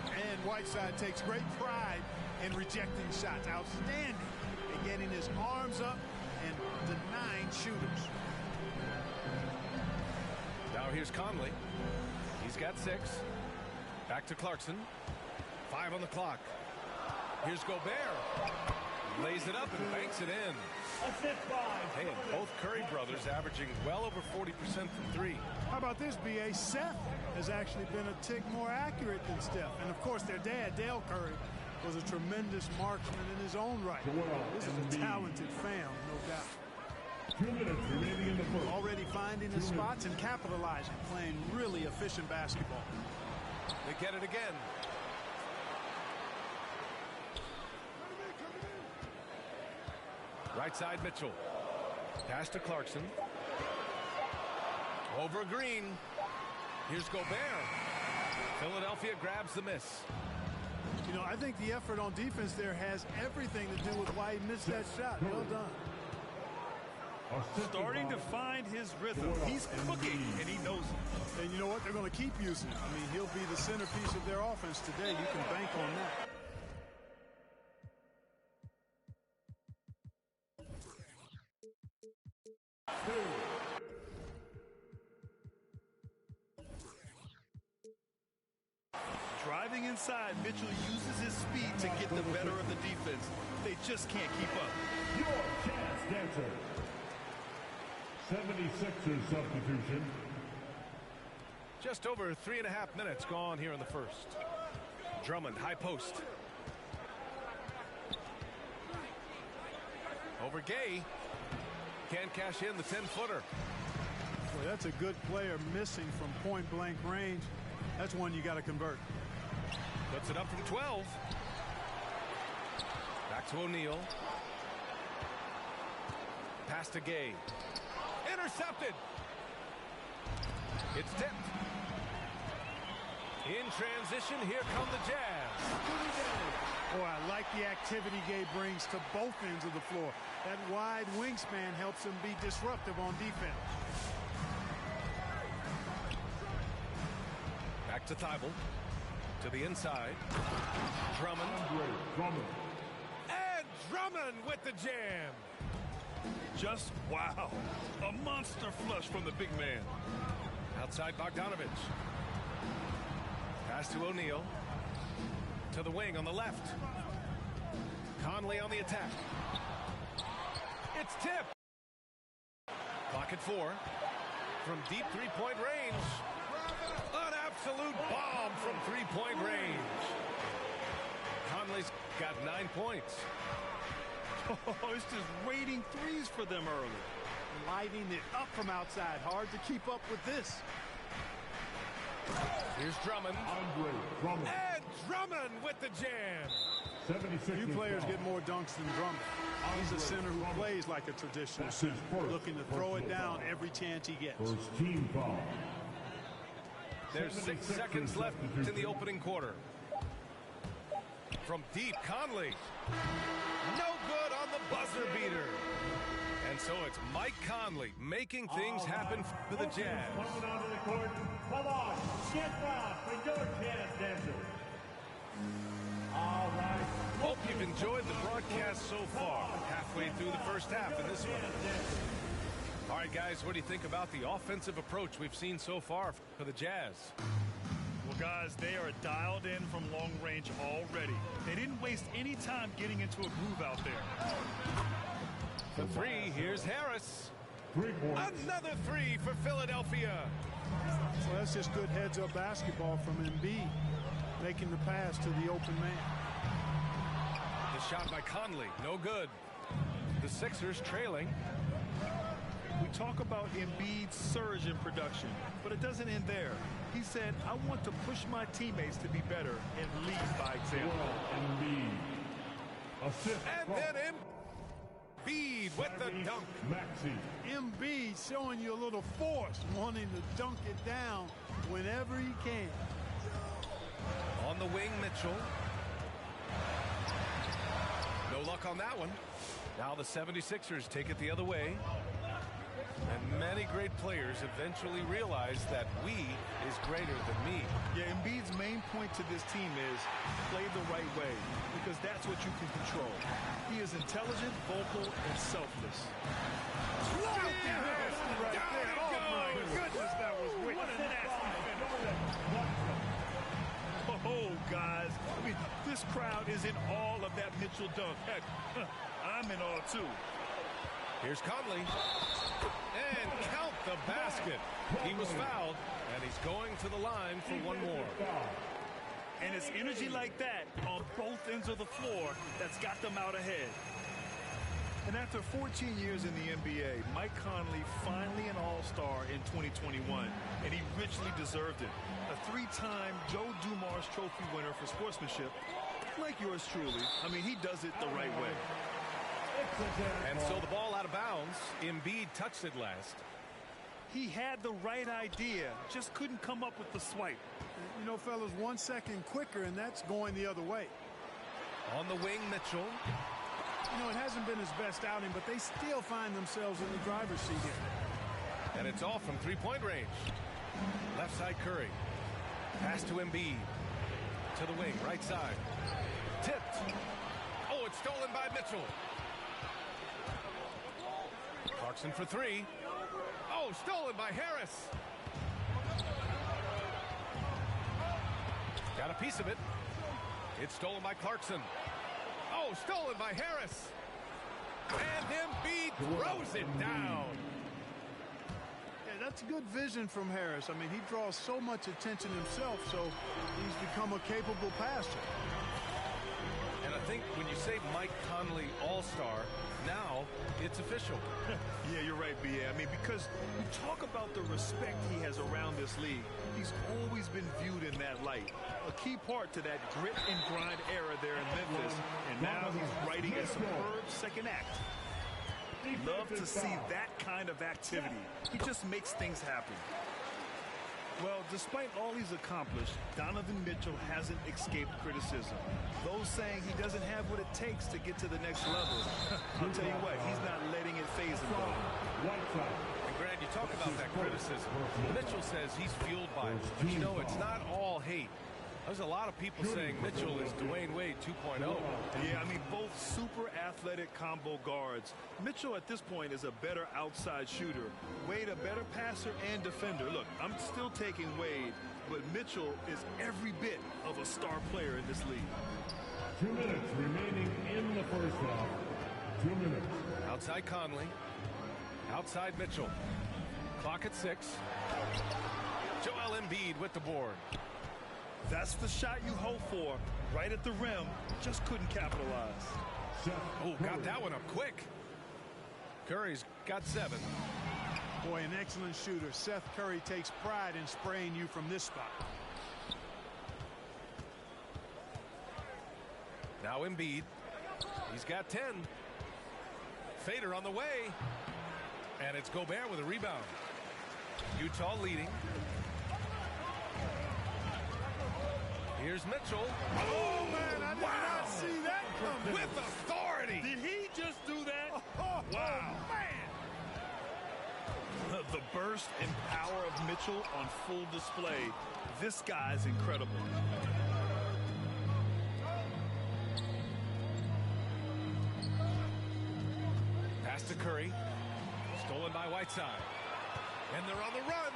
And Whiteside takes great pride in rejecting shots. Outstanding in getting his arms up and denying shooters. Now here's Conley. He's got 6. Back to Clarkson. 5 on the clock. Here's Gobert. Lays it up and banks it in. Hey, and both Curry brothers averaging well over 40% from 3. How about this, B.A.? Seth has actually been a tick more accurate than Steph. And, of course, their dad, Dale Curry, was a tremendous marksman in his own right. This is a talented fam, no doubt. 2 minutes remaining in the first. Already finding the spots and capitalizing, playing really efficient basketball. They get it again. Right side Mitchell. Pass to Clarkson. Over Green. Here's Gobert. Philadelphia grabs the miss. You know, I think the effort on defense there has everything to do with why he missed that shot. Well done. Starting to find his rhythm. He's cooking, and he knows it. And you know what? They're going to keep using him. I mean, he'll be the centerpiece of their offense today. You can bank on that. Driving inside, Mitchell uses his speed to get the better of the defense. They just can't keep up. Your chance dancer. 76ers substitution. Just over 3.5 minutes gone here in the first. Drummond, high post. Over Gay. Can't cash in the 10-footer. Boy, that's a good player missing from point-blank range. That's one you got to convert. Puts it up from 12. Back to O'Neal. Pass to Gay. Intercepted. It's tipped. In transition, here come the Jazz. Boy, I like the activity Gay brings to both ends of the floor. That wide wingspan helps him be disruptive on defense. Back to Thibault. To the inside. Drummond. And Drummond with the jam. Just wow. A monster flush from the big man. Outside Bogdanovich. Pass to O'Neal. To the wing on the left. Conley on the attack. It's tipped. Clock at 4. From deep three-point range. An absolute bomb from three-point range. Conley's got 9 points. Oh, it's just raining threes for them early. Lighting it up from outside. Hard to keep up with this. Here's Drummond. And Drummond with the jam. Few players get more dunks than Drummond. He's a center who plays like a traditional center, looking to throw it down every chance he gets. First team foul. There's 6 seconds left in the opening quarter. From deep, Conley. No good on the buzzer beater. And so it's Mike Conley making things happen for the Jazz. Coming onto the court. Come on, get round for your chance dancer. All right. Hope you've enjoyed the broadcast so far. Halfway through the first half in this one. All right, guys, what do you think about the offensive approach we've seen so far for the Jazz? Well, guys, they are dialed in from long range already. They didn't waste any time getting into a groove out there. The three, here's Harris. 3 points. Another 3 for Philadelphia. Well, that's just good heads-up basketball from Embiid, making the pass to the open man. The shot by Conley, no good. The Sixers trailing. We talk about Embiid's surge in production, but it doesn't end there. He said, I want to push my teammates to be better and lead by example. Embiid. Assist. And then Embiid with the dunk. Maxey. Embiid showing you a little force, wanting to dunk it down whenever he can. On the wing, Mitchell. No luck on that one. Now the 76ers take it the other way. And many great players eventually realize that we is greater than me. Yeah, Embiid's main point to this team is play the right way, because that's what you can control. He is intelligent, vocal, and selfless. Right there. Oh, my goodness, that was wicked. What a nasty finish. Oh, guys. I mean, this crowd is in awe of that Mitchell dunk. Heck, I'm in awe, too. Here's Conley. And count the basket. He was fouled, and he's going to the line for one more. And it's energy like that on both ends of the floor that's got them out ahead. And after 14 years in the NBA, Mike Conley finally an All-Star in 2021, and he richly deserved it. A three-time Joe Dumars Trophy winner for sportsmanship, like yours truly. I mean, he does it the right way. And so the ball out of bounds. Embiid touched it last. He had the right idea, just couldn't come up with the swipe. You know, fellas, 1 second quicker, and that's going the other way. On the wing, Mitchell. You know, it hasn't been his best outing, but they still find themselves in the driver's seat here. And it's all from three-point range. Left side, Curry. Pass to Embiid. To the wing, right side. Tipped. Oh, it's stolen by Mitchell. Clarkson for three. Oh, stolen by Harris. Got a piece of it. It's stolen by Clarkson. Oh, stolen by Harris. And Embiid throws it down. Yeah, that's good vision from Harris. I mean, he draws so much attention himself, so he's become a capable passer. And I think when you say Mike Conley All-Star, now it's official. Yeah, you're right, B.A. I mean, because you talk about the respect he has around this league. He's always been viewed in that light. A key part to that grit and grind era there in Memphis. And now he's writing a superb second act. Love to see that kind of activity. He just makes things happen. Well, despite all he's accomplished, Donovan Mitchell hasn't escaped criticism. Those saying he doesn't have what it takes to get to the next level. I'll tell you what, he's not letting it faze him, though. And Grant, you talk about that criticism. Mitchell says he's fueled by it. But you know, it's not all hate. There's a lot of people saying Mitchell is Dwayne Wade 2.0. Yeah, I mean, both super athletic combo guards. Mitchell at this point is a better outside shooter. Wade a better passer and defender. Look, I'm still taking Wade, but Mitchell is every bit of a star player in this league. 2 minutes remaining in the first half. 2 minutes. Outside Conley. Outside Mitchell. Clock at 6. Joel Embiid with the board. That's the shot you hope for. Right at the rim. Just couldn't capitalize. Oh, got that one up quick. Curry's got 7. Boy, an excellent shooter. Seth Curry takes pride in spraying you from this spot. Now Embiid. He's got 10. Fader on the way. And it's Gobert with a rebound. Utah leading. Here's Mitchell. Oh, man, I did not see that coming. With authority. Did he just do that? Oh, wow. Man. The burst and power of Mitchell on full display. This guy's incredible. Pass to Curry. Stolen by Whiteside. And they're on the run.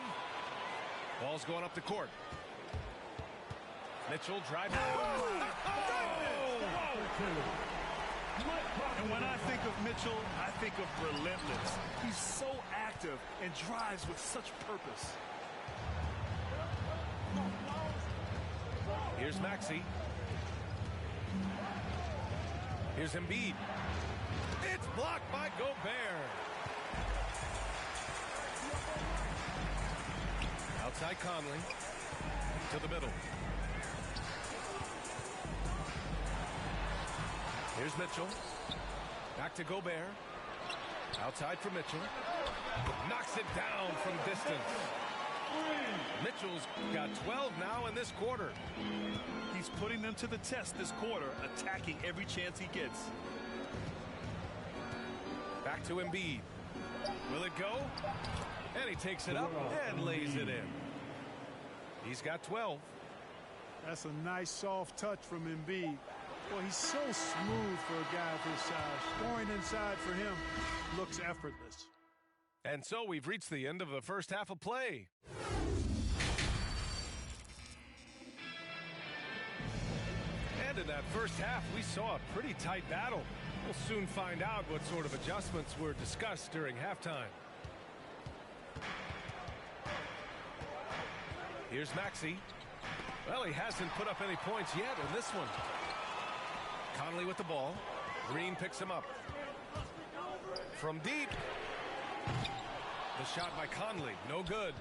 Ball's going up the court. Mitchell driving. And when I think of Mitchell, I think of relentless. He's so active and drives with such purpose. Here's Maxey. Here's Embiid. It's blocked by Gobert. Outside Conley. To the middle. Here's Mitchell. Back to Gobert. Outside for Mitchell. Knocks it down from distance. Mitchell's got 12 now in this quarter. He's putting them to the test this quarter, attacking every chance he gets. Back to Embiid. Will it go? And he takes it up and lays it in. He's got 12. That's a nice soft touch from Embiid. Boy, he's so smooth for a guy of his size. Scoring inside for him looks effortless. And so we've reached the end of the first half of play. And in that first half, we saw a pretty tight battle. We'll soon find out what sort of adjustments were discussed during halftime. Here's Maxey. Well, he hasn't put up any points yet in this one. Conley with the ball. Green picks him up. From deep. The shot by Conley, no good.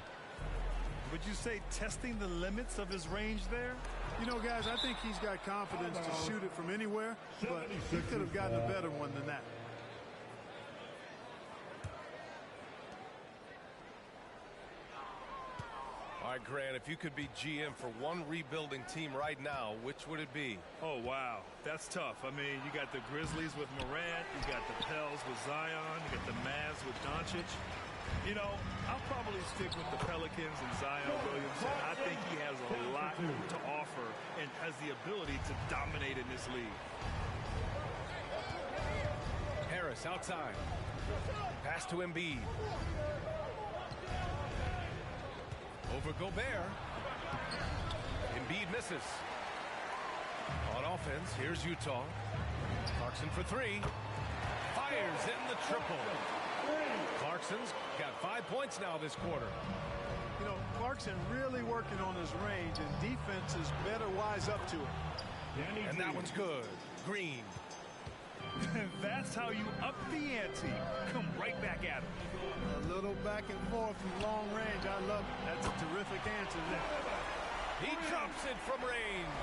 Would you say testing the limits of his range there? You know, guys, I think he's got confidence to shoot it from anywhere, but he could have gotten a better one than that. All right, Grant, if you could be GM for one rebuilding team right now, which would it be? Oh, wow. That's tough. I mean, you got the Grizzlies with Morant. You got the Pels with Zion. You got the Mavs with Doncic. You know, I'll probably stick with the Pelicans and Zion Williamson. I think he has a lot to offer and has the ability to dominate in this league. Harris outside. Pass to Embiid. Over Gobert. Embiid misses. On offense, here's Utah. Clarkson for three. Fires in the triple. Clarkson's got 5 points now this quarter. You know, Clarkson really working on his range, and defenses better wise up to it. And that one's good. Green. That's how you up the ante. Come right back at him. A little back and forth from long range. I love it. That's a terrific answer there. He drops it from range.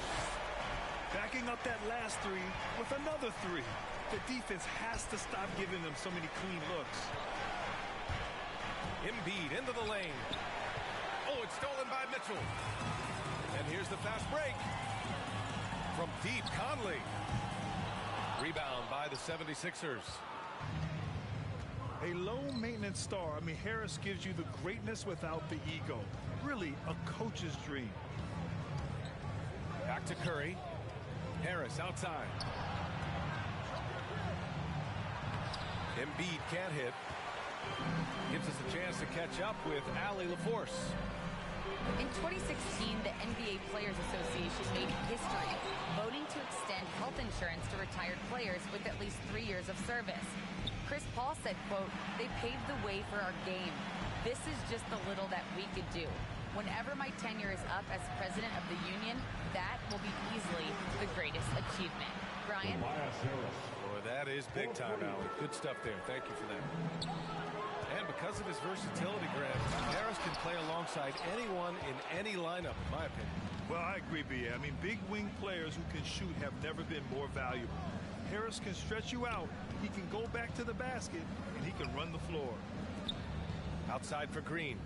Backing up that last three with another three. The defense has to stop giving them so many clean looks. Embiid into the lane. Oh, it's stolen by Mitchell. And here's the fast break. From deep, Conley. Rebound by the 76ers. A low-maintenance star. I mean, Harris gives you the greatness without the ego. Really a coach's dream. Back to Curry. Harris outside. Embiid can't hit. Gives us a chance to catch up with Allie LaForce. In 2016, the NBA Players Association made history, voting to extend health insurance to retired players with at least 3 years of service. Chris Paul said, quote, "They paved the way for our game. This is just the little that we could do. Whenever my tenure is up as president of the union, that will be easily the greatest achievement." Brian? Boy, that is big time, Allie. Good stuff there. Thank you for that. And because of his versatility, Grant, Harris can play alongside anyone in any lineup, in my opinion. Well, I agree, B.A. I mean, big wing players who can shoot have never been more valuable. Harris can stretch you out. He can go back to the basket, and he can run the floor. Outside for Green.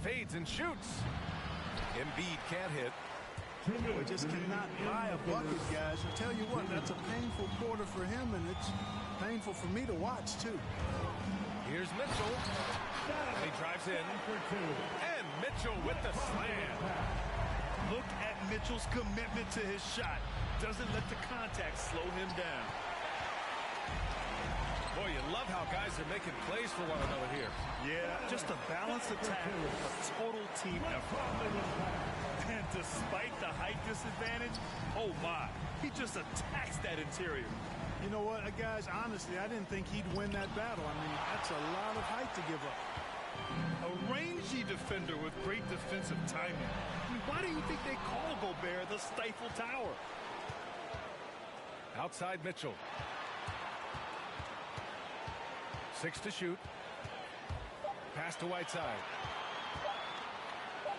Fades and shoots. Embiid can't hit. We just cannot buy a bucket, guys. I tell you what, that's a painful quarter for him, and it's painful for me to watch, too. Here's Mitchell. And he drives in. And Mitchell with the slam. Look at Mitchell's commitment to his shot. Doesn't let the contact slow him down. Boy, you love how guys are making plays for one another here. Yeah, just a balanced attack, a total team effort. And despite the height disadvantage, oh my, he just attacks that interior. You know what, guys, honestly, I didn't think he'd win that battle. I mean, that's a lot of height to give up. A rangy defender with great defensive timing. I mean, why do you think they call Gobert the Stifle Tower? Outside Mitchell. 6 to shoot. Pass to Whiteside.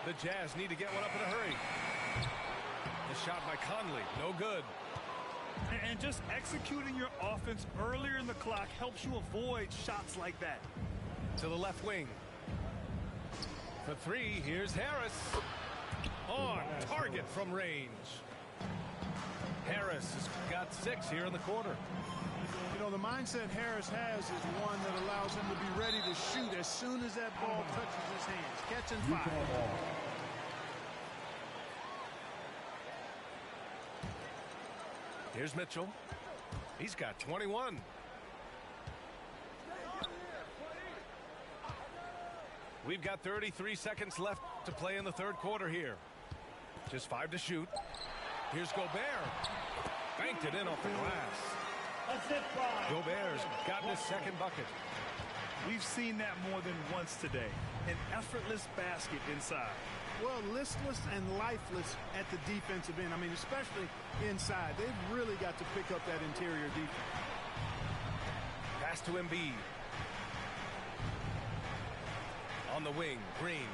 The Jazz need to get one up in a hurry. The shot by Conley, no good. And just executing your offense earlier in the clock helps you avoid shots like that. To the left wing. For three, here's Harris. On target from range. Harris has got 6 here in the quarter. You know, the mindset Harris has is one that allows him to be ready to shoot as soon as that ball touches his hands. Catch and fire. Here's Mitchell. He's got 21. We've got 33 seconds left to play in the third quarter here. Just 5 to shoot. Here's Gobert. Banked it in off the glass. Gobert's gotten his second bucket. We've seen that more than once today. An effortless basket inside. Well, listless and lifeless at the defensive end. I mean, especially inside. They've really got to pick up that interior defense. Pass to Embiid. On the wing, Green.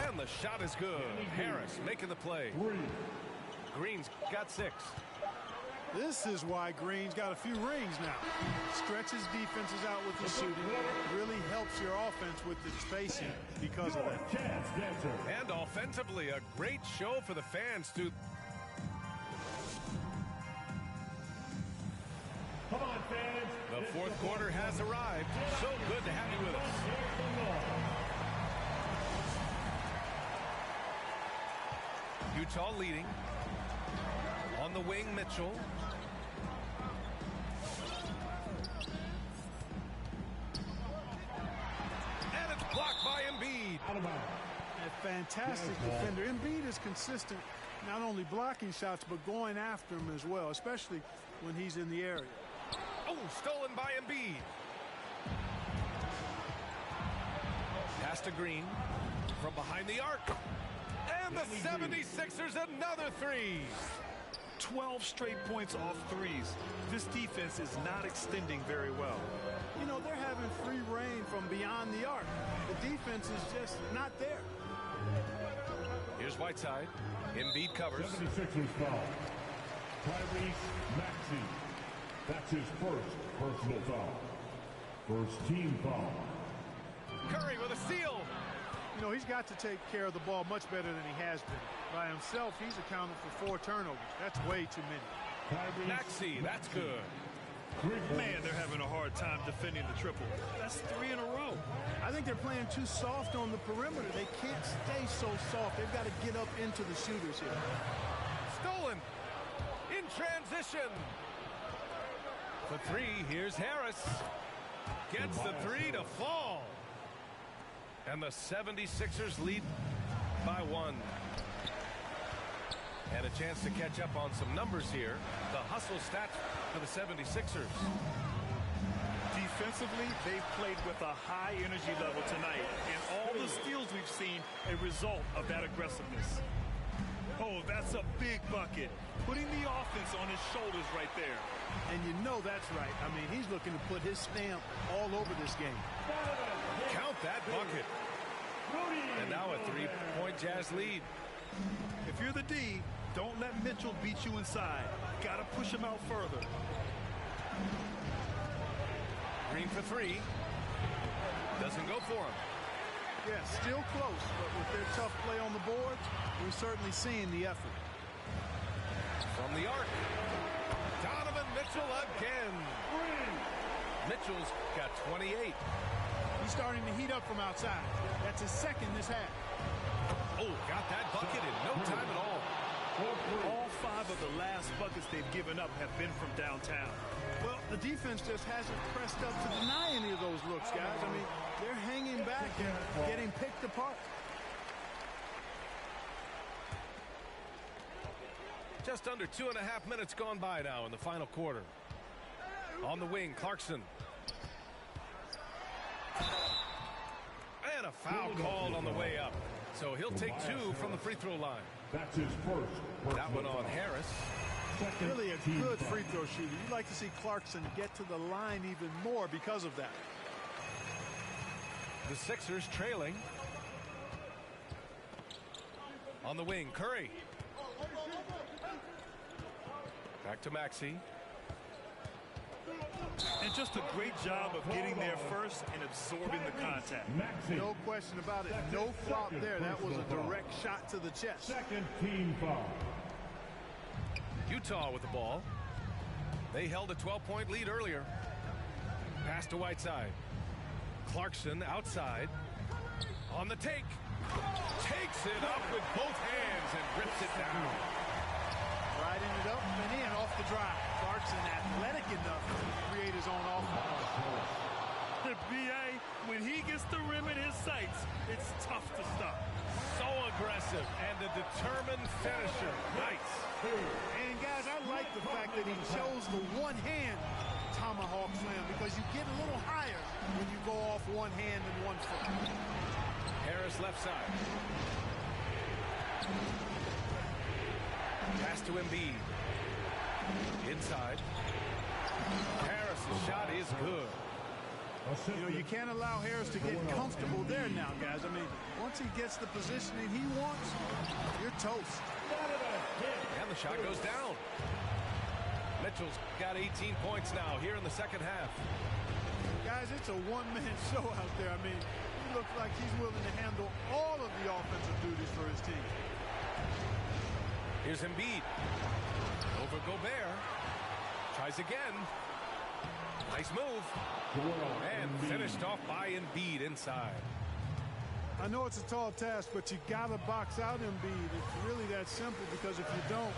And the shot is good. Harris making the play. Green's got 6. This is why Green's got a few rings now. Stretches defenses out with the shooting. Really helps your offense with the spacing because of that. And offensively, a great show for the fans to... Come on, fans. The fourth quarter has arrived. So good to have you with us. Utah leading. On the wing, Mitchell. And it's blocked by Embiid. A fantastic defender. Embiid is consistent, not only blocking shots, but going after them as well, especially when he's in the area. Oh, stolen by Embiid. Pass to Green from behind the arc. And the 76ers another 3. 12 straight points off threes. This defense is not extending very well. You know, they're having free reign from beyond the arc. The defense is just not there. Here's Whiteside. Embiid covers. 76ers foul. Tyrese Maxey. That's his first personal foul. First team foul. Curry with a steal. You know, he's got to take care of the ball much better than he has been. By himself, he's accounted for 4 turnovers. That's way too many. Maxey, that's good. Man, they're having a hard time defending the triple. That's 3 in a row. I think they're playing too soft on the perimeter. They can't stay so soft. They've got to get up into the shooters here. Stolen. In transition. For 3, here's Harris. Gets the 3 to fall. And the 76ers lead by 1. And a chance to catch up on some numbers here. The hustle stats for the 76ers. Defensively, they've played with a high energy level tonight. And all the steals we've seen, a result of that aggressiveness. Oh, that's a big bucket. Putting the offense on his shoulders right there. And you know that's right. I mean, he's looking to put his stamp all over this game. Count that bucket. And now a 3-point Jazz lead. If you're the D, don't let Mitchell beat you inside. Got to push him out further. Green for 3. Doesn't go for him. Yeah, still close, but with their tough play on the board, we're certainly seeing the effort. From the arc. Donovan Mitchell again. Mitchell's got 28. He's starting to heat up from outside. That's his second this half. Oh, got that bucket in no time at all. All 5 of the last buckets they've given up have been from downtown. Well, the defense just hasn't pressed up to deny any of those looks, guys. I mean, they're hanging back and getting picked apart. Just under 2.5 minutes gone by now in the final quarter. On the wing, Clarkson. And a foul called on the way up. So he'll take 2 from the free throw line. That's his first. That one on Harris. Really a good free throw shooter. You'd like to see Clarkson get to the line even more because of that. The Sixers trailing. On the wing, Curry. Back to Maxey. And just a great job of getting there first and absorbing the contact. No question about it. No flop there. That was a direct shot to the chest. Second team foul. Utah with the ball. They held a 12-point lead earlier. Pass to Whiteside. Clarkson outside. On the take. Takes it up with both hands and rips it down. Riding it up and in off the drive. Clarkson athletic enough to create his own offense. The BA, when he gets the rim in his sights, it's tough to stop. So aggressive and a determined finisher. Nice. And guys, I like the fact that he chose the one-hand tomahawk slam because you get a little higher when you go off one hand and one foot. Harris left side. Pass to Embiid. Inside. Harris' shot is good. You know, you can't allow Harris to get comfortable there now, guys. I mean, once he gets the positioning he wants, you're toast. And the shot goes down. Mitchell's got 18 points now here in the second half. Guys, it's a one-man show out there. I mean, he looks like he's willing to handle all of the offensive duties for his team. Here's Embiid. Over Gobert. Tries again. Nice move. And finished off by Embiid inside. I know it's a tall task, but you got to box out Embiid. It's really that simple because if you don't,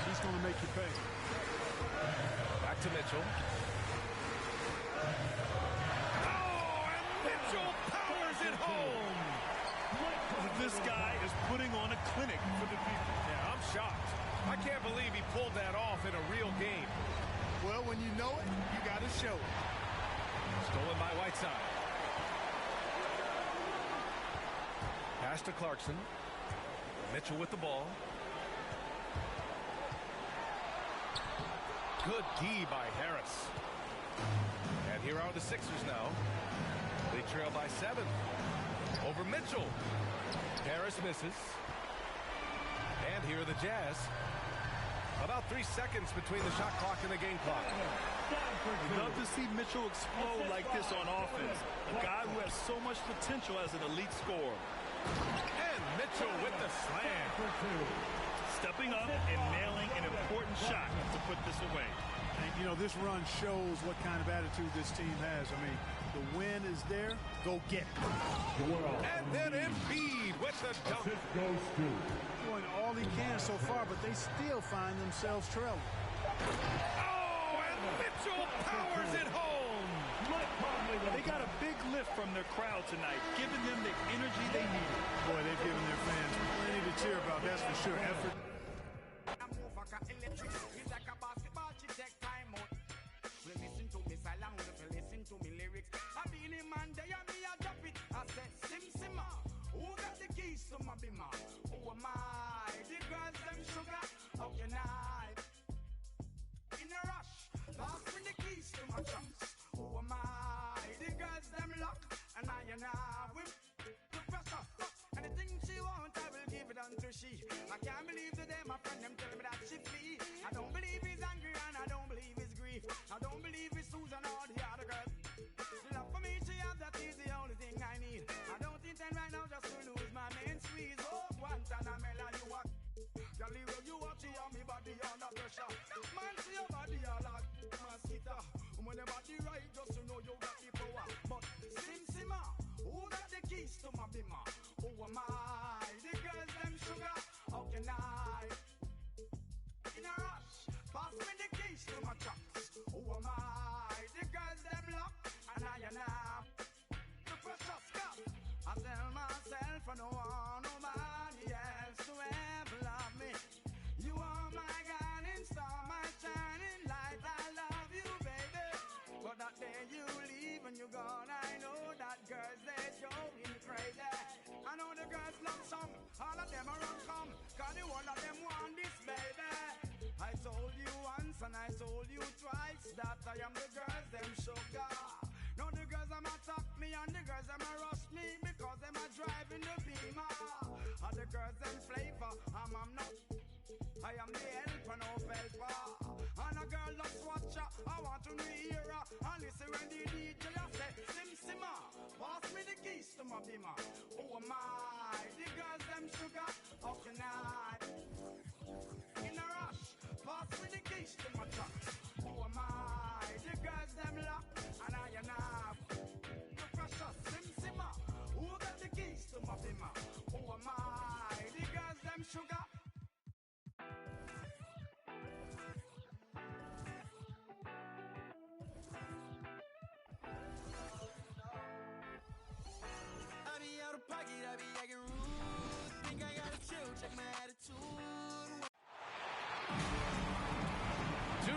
he's going to make you pay. Back to Mitchell. Oh, and Mitchell powers it home. This guy is putting on a clinic for the people. Yeah, I'm shocked. I can't believe he pulled that off in a real game. Well, when you know it, you got to show it. Stolen by Whiteside. Pass to Clarkson. Mitchell with the ball. Good D by Harris. And here are the Sixers now. They trail by 7. Over Mitchell. Harris misses. And here are the Jazz. About 3 seconds between the shot clock and the game clock. We'd love to see Mitchell explode like this on offense. A guy who has so much potential as an elite scorer. And Mitchell with the slam. Stepping up and nailing an important shot to put this away. And, you know, this run shows what kind of attitude this team has. I mean, the win is there. Go get it. And then Embiid with the dunk. Doing all he can so far, but they still find themselves trailing. Oh, and Mitchell powers it home. They got a big lift from their crowd tonight, giving them the energy they needed. Boy, they've given their fans plenty to cheer about, that's for sure. Effort. Listen to me silent, listen to me lyrics. I be the man there, me a drop it. I said, Simma, who got the keys to my bimmer? Who am I? The girls them sugar, how can I? In a rush, pass me the keys to my trunks. Who am I? The girls them lock, and I with the pressure. Anything she wants, I will give it unto she. I can't believe today my friend them tell me that she flee. I don't believe he's angry and I don't believe he's grief. I don't believe it's Susan or the other girls. Love for me, she have, that is the only thing I need. I don't intend right now just to lose my main squeeze. Oh, Guantanamela, you are. Girl, you watch you on me body under pressure. Man, see your body all like mosquito. When your body right, just to know you got the power. But Simma, who got the keys to my bimmer? Who am I? The girls them sugar, how can I? In a rush, pass me the keys to my trucks. Who am I? The girls them lock, and I the precious cup. I tell myself I don't want nobody else to ever love me. You are my guiding star, my shining light. I love you, baby. But that day you leave and you're gone, I know that girls they going crazy. I know the girls love song, all of them are on come, cause the one of them want this, baby. I told you once and I told you twice that I am the girls them sugar. Now the girls them attack me and the girls them rush me because them are driving the beamer. And the girls them flavor, I'm not. I am the helper, no helper. And a girl loves watcher, I want to hear her. And listen when the DJ say, Simma, pass me the keys to my bimmer. Who am I? The girls them sugar, how can I? In a rush, pass me the keys to my truck. Who am I?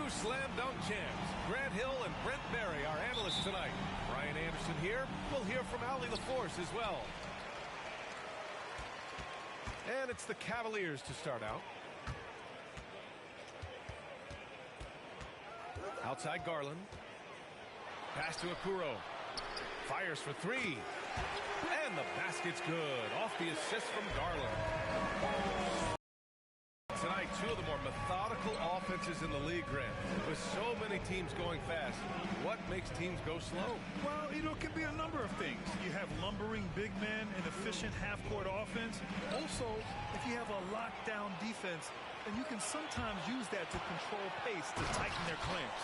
Two slam dunk champs, Grant Hill and Brent Barry, our analysts tonight. Brian Anderson here. We'll hear from Allie LaForce as well. And it's the Cavaliers to start out. Outside Garland. Pass to Okoro. Fires for three. And the basket's good. Off the assist from Garland. Tonight, two of the more methodical offenses in the league, Grant. With so many teams going fast, what makes teams go slow? Well, it can be a number of things. You have lumbering big men and efficient half-court offense. Also, if you have a lockdown defense, then you can sometimes use that to control pace to tighten their clamps.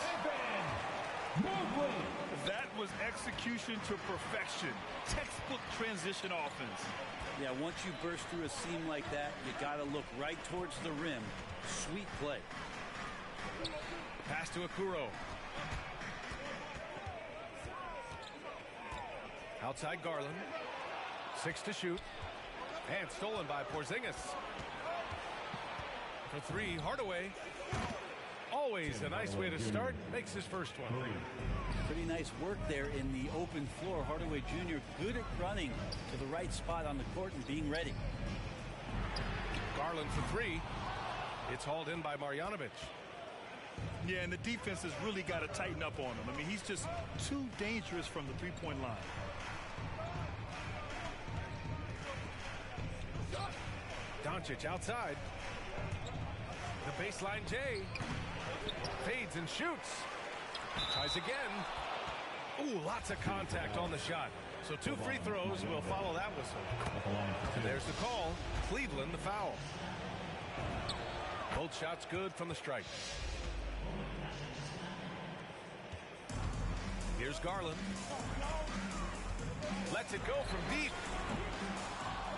That was execution to perfection. Textbook transition offense. Yeah, once you burst through a seam like that, you got to look right towards the rim. Sweet play. Pass to Okoro. Outside Garland. 6 to shoot. And stolen by Porzingis. For three, Hardaway. Always a nice way to start. Makes his first one. Pretty nice work there in the open floor. Hardaway Jr. good at running to the right spot on the court and being ready. Garland for three. It's hauled in by Marjanovic. Yeah, and the defense has really got to tighten up on him. I mean, he's just too dangerous from the three-point line. Doncic outside. The baseline J. Fades and shoots. Tries again. Ooh, lots of contact on the shot. So 2 free throws will follow that whistle. There's the call. Cleveland the foul. Both shots good from the stripe. Here's Garland. Lets it go from deep.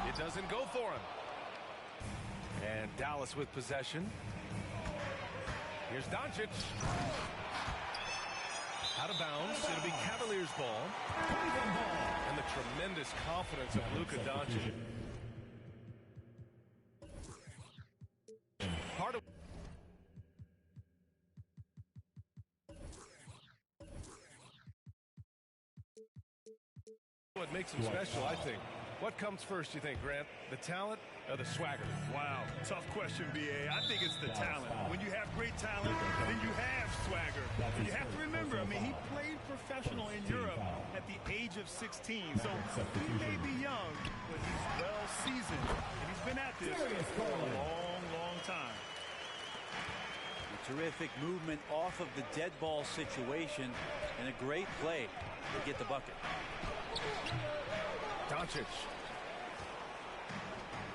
It doesn't go for him. And Dallas with possession. Here's Doncic. Out of bounds. It'll be Cavaliers ball. And the tremendous confidence of Luka Doncic. Hardaway. What makes him special, I think. What comes first, you think, Grant? The talent or the swagger? Wow, tough question, B.A. I think it's the talent. When you have great talent, then you have swagger. And you have to remember, I mean, he played professional in Europe at the age of 16. So he may be young, but he's well seasoned. And he's been at this for a long, long time. A terrific movement off of the dead ball situation and a great play to get the bucket. Doncic.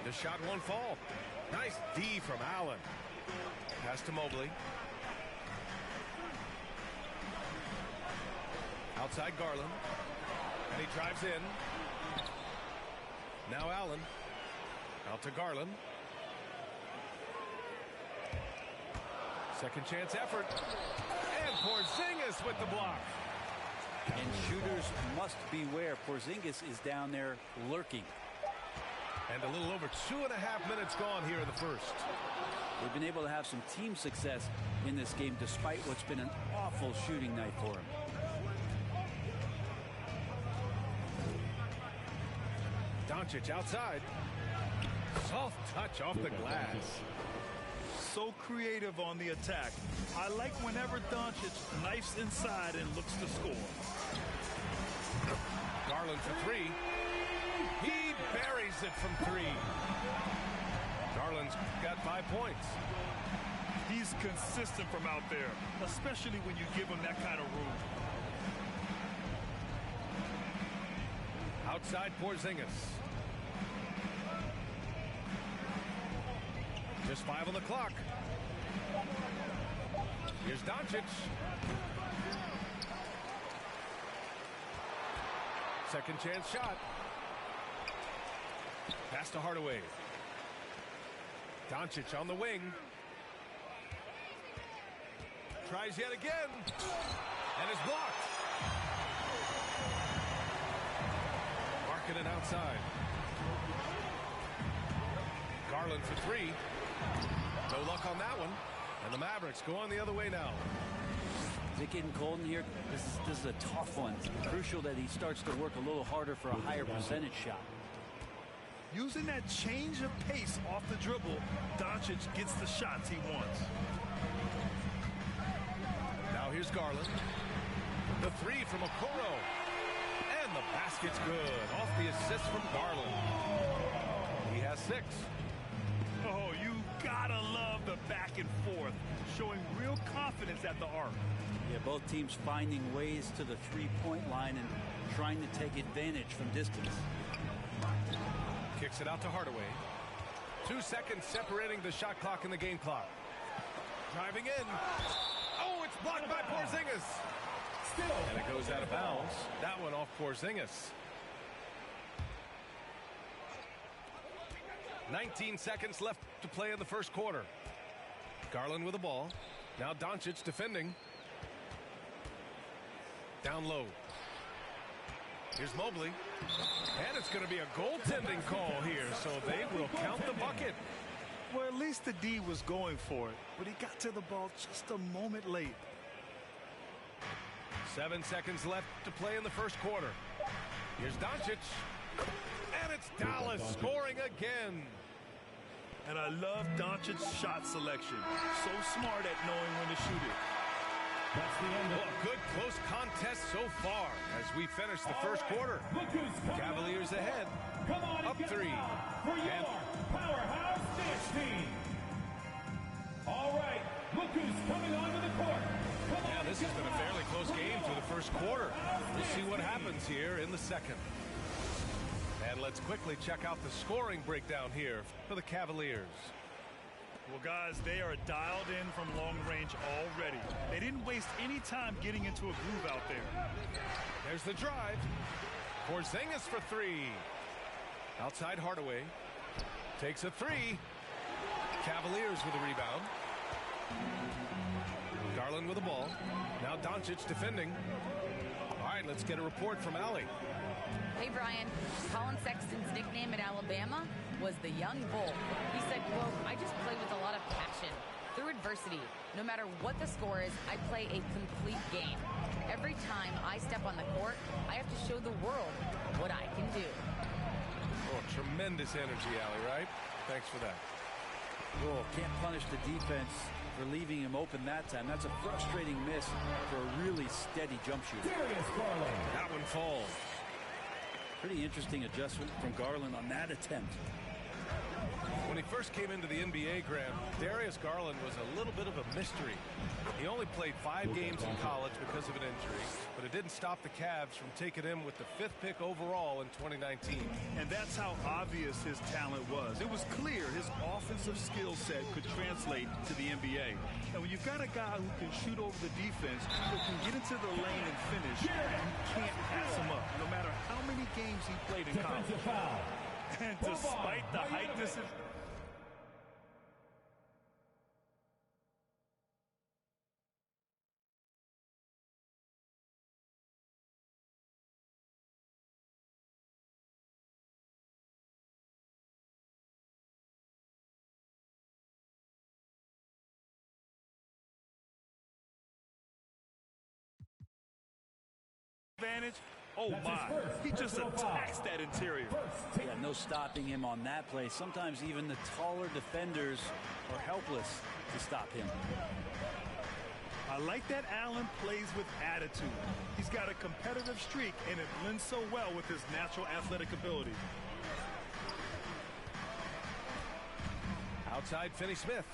The shot won't fall. Nice D from Allen. Pass to Mobley. Outside Garland. And he drives in. Now Allen. Out to Garland. Second chance effort. And Porzingis with the block. And shooters must beware. Porzingis is down there lurking. And a little over 2.5 minutes gone here in the first. They've been able to have some team success in this game despite what's been an awful shooting night for him. Doncic outside. Soft touch off the glass. So creative on the attack. I like whenever Doncic knifes inside and looks to score. Garland for three. He buries it from three. Garland's got 5 points. He's consistent from out there, especially when you give him that kind of room. Outside Porzingis. Just 5 on the clock. Here's Doncic. Second chance shot. Pass to Hardaway. Doncic on the wing. Tries yet again. And is blocked. Markkanen outside. Garland for three. No luck on that one. And the Mavericks go on the other way now. Is it getting cold in here? This is a tough one. It's crucial that he starts to work a little harder for a higher percentage shot. Using that change of pace off the dribble, Doncic gets the shots he wants. Now here's Garland. The three from Okoro. And the basket's good. Off the assist from Garland. He has 6. Oh, you gotta love the back and forth, showing real confidence at the arc. Yeah, both teams finding ways to the three-point line and trying to take advantage from distance. Kicks it out to Hardaway. 2 seconds separating the shot clock and the game clock. Driving in. Oh, it's blocked by Porzingis. And it goes out of bounds. That one off Porzingis. 19 seconds left to play in the first quarter. Garland with the ball. Now Doncic defending. Down low. Here's Mobley. And it's going to be a goaltending call here, so they will count the bucket. Well, at least the D was going for it, but he got to the ball just a moment late. 7 seconds left to play in the first quarter. Here's Doncic. And it's Dallas scoring again. And I love Doncic's shot selection. So smart at knowing when to shoot it. That's the end. Well, a good close contest so far as we finish the first quarter. Cavaliers ahead. Up 3. For your powerhouse dance team. All right, look who's coming onto the court. Yeah, this has been a fairly close game through the first quarter. We'll see what happens here in the second. And let's quickly check out the scoring breakdown here for the Cavaliers. Well, guys, they are dialed in from long range already. They didn't waste any time getting into a groove out there. There's the drive. Porzingis for 3. Outside Hardaway. Takes a 3. Cavaliers with a rebound. Garland with the ball. Now Doncic defending. All right, let's get a report from Allie. Hey, Brian. Colin Sexton's nickname at Alabama was the Young Bull. He said, quote, I just play with a lot of passion. Through adversity, no matter what the score is, I play a complete game. Every time I step on the court, I have to show the world what I can do. Oh, tremendous energy, Allie, right? Thanks for that. Oh, can't punish the defense for leaving him open that time. That's a frustrating miss for a really steady jump shooter. That one falls. Pretty interesting adjustment from Garland on that attempt. When he first came into the NBA, Graham, Darius Garland was a little bit of a mystery. He only played 5 games in college because of an injury, but it didn't stop the Cavs from taking him with the 5th pick overall in 2019. And that's how obvious his talent was. It was clear his offensive skill set could translate to the NBA. And when you've got a guy who can shoot over the defense, who can get into the lane and finish, you can't pass him up, no matter how many games he played in college. And despite the height disadvantage, oh my, he just attacks that interior. Yeah, no stopping him on that play. Sometimes even the taller defenders are helpless to stop him. I like that Allen plays with attitude. He's got a competitive streak, and it blends so well with his natural athletic ability. Outside Finney-Smith.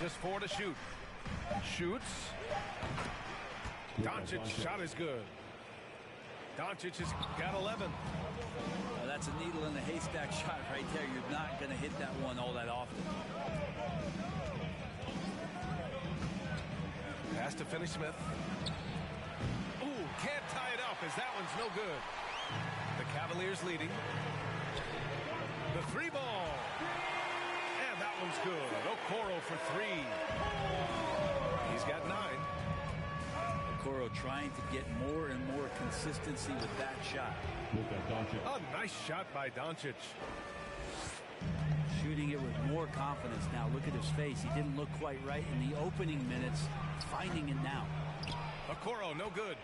Just 4 to shoot. Shoots. Doncic's shot is good. Doncic has got 11. That's a needle in the haystack shot right there. You're not going to hit that one all that often. Pass to Finney-Smith. Ooh, can't tie it up as that one's no good. The Cavaliers leading. The 3 ball. And that one's good. Okoro for 3. He's got 9. Okoro trying to get more and more consistency with that shot. A nice shot by Doncic. Shooting shooting it with more confidence now. Look at his face. He didn't look quite right in the opening minutes. Finding it now. Okoro, no good.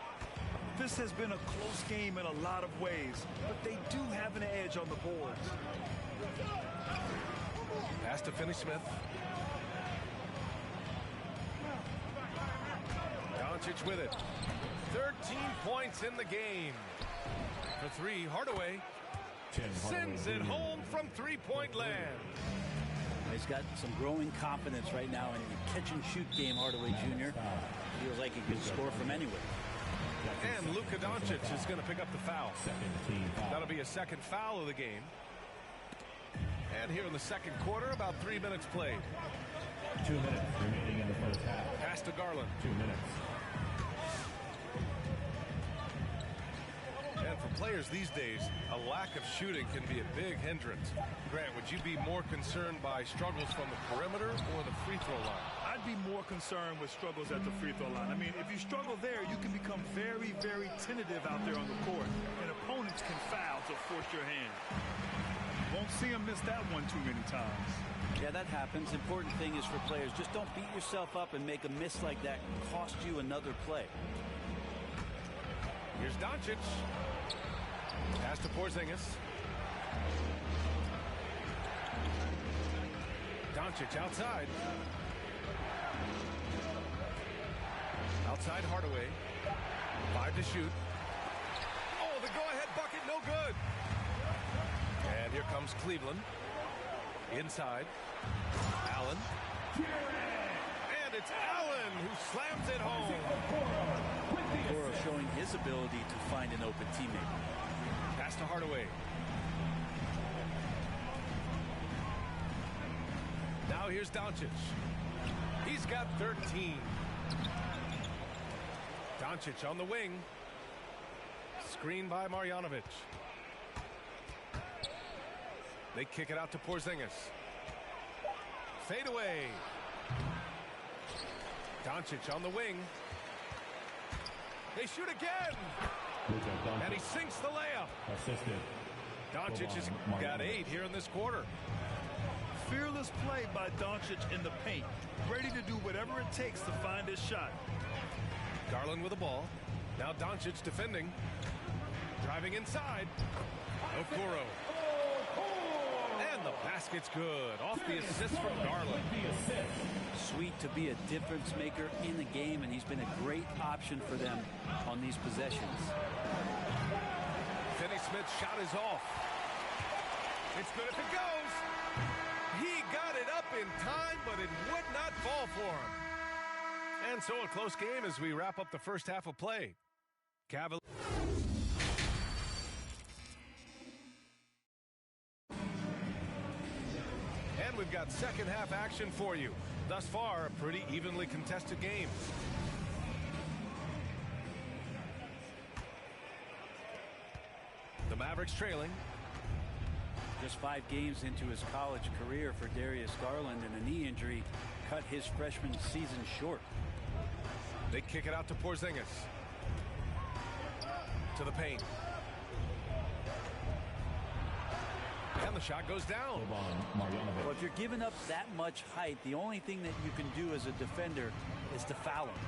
This has been a close game in a lot of ways, but they do have an edge on the boards. Pass to Finney-Smith. Doncic with it. 13 points in the game. For three, Hardaway sends it home from three-point land. He's got some growing confidence right now in the catch-and-shoot game, Hardaway Jr. Feels like he can score from anywhere. And Luka Doncic is going to pick up the foul. That'll be a second foul of the game. And here in the second quarter, about 3 minutes played. 2 minutes remaining in the first half. Pass to Garland. 2 minutes. And for players these days, a lack of shooting can be a big hindrance. Grant, would you be more concerned by struggles from the perimeter or the free throw line? I'd be more concerned with struggles at the free throw line. I mean, if you struggle there, you can become very, very tentative out there on the court, and opponents can foul to force your hand. Won't see him miss that one too many times. Yeah, that happens. Important thing is for players, just don't beat yourself up and make a miss like that cost you another play. Here's Doncic. Pass to Porzingis. Doncic outside. Outside Hardaway. 5 to shoot. Oh, the go-ahead bucket, no good. And here comes Cleveland. Inside. Allen. And it's Allen who slams it home. Okoro showing his ability to find an open teammate. Pass to Hardaway. Now here's Doncic. He's got 13. Doncic on the wing. Screen by Marjanovic. They kick it out to Porzingis. Fade away. Doncic on the wing. They shoot again. And he sinks the layup. Assisted. Doncic has got 8 here in this quarter. Fearless play by Doncic in the paint. Ready to do whatever it takes to find his shot. Garland with the ball. Now Doncic defending. Driving inside. Okoro. And the basket's good. Off the assist from Garland. Sweet to be a difference maker in the game, and he's been a great option for them on these possessions. Finney-Smith's shot is off. It's good if it goes. He got it up in time, but it would not fall for him. And so a close game as we wrap up the first half of play. Cavaliers. And we've got second half action for you. Thus far, a pretty evenly contested game. The Mavericks trailing. Just 5 games into his college career for Darius Garland, and a knee injury cut his freshman season short. They kick it out to Porzingis. To the paint. And the shot goes down. Well, if you're giving up that much height, the only thing that you can do as a defender is to foul him.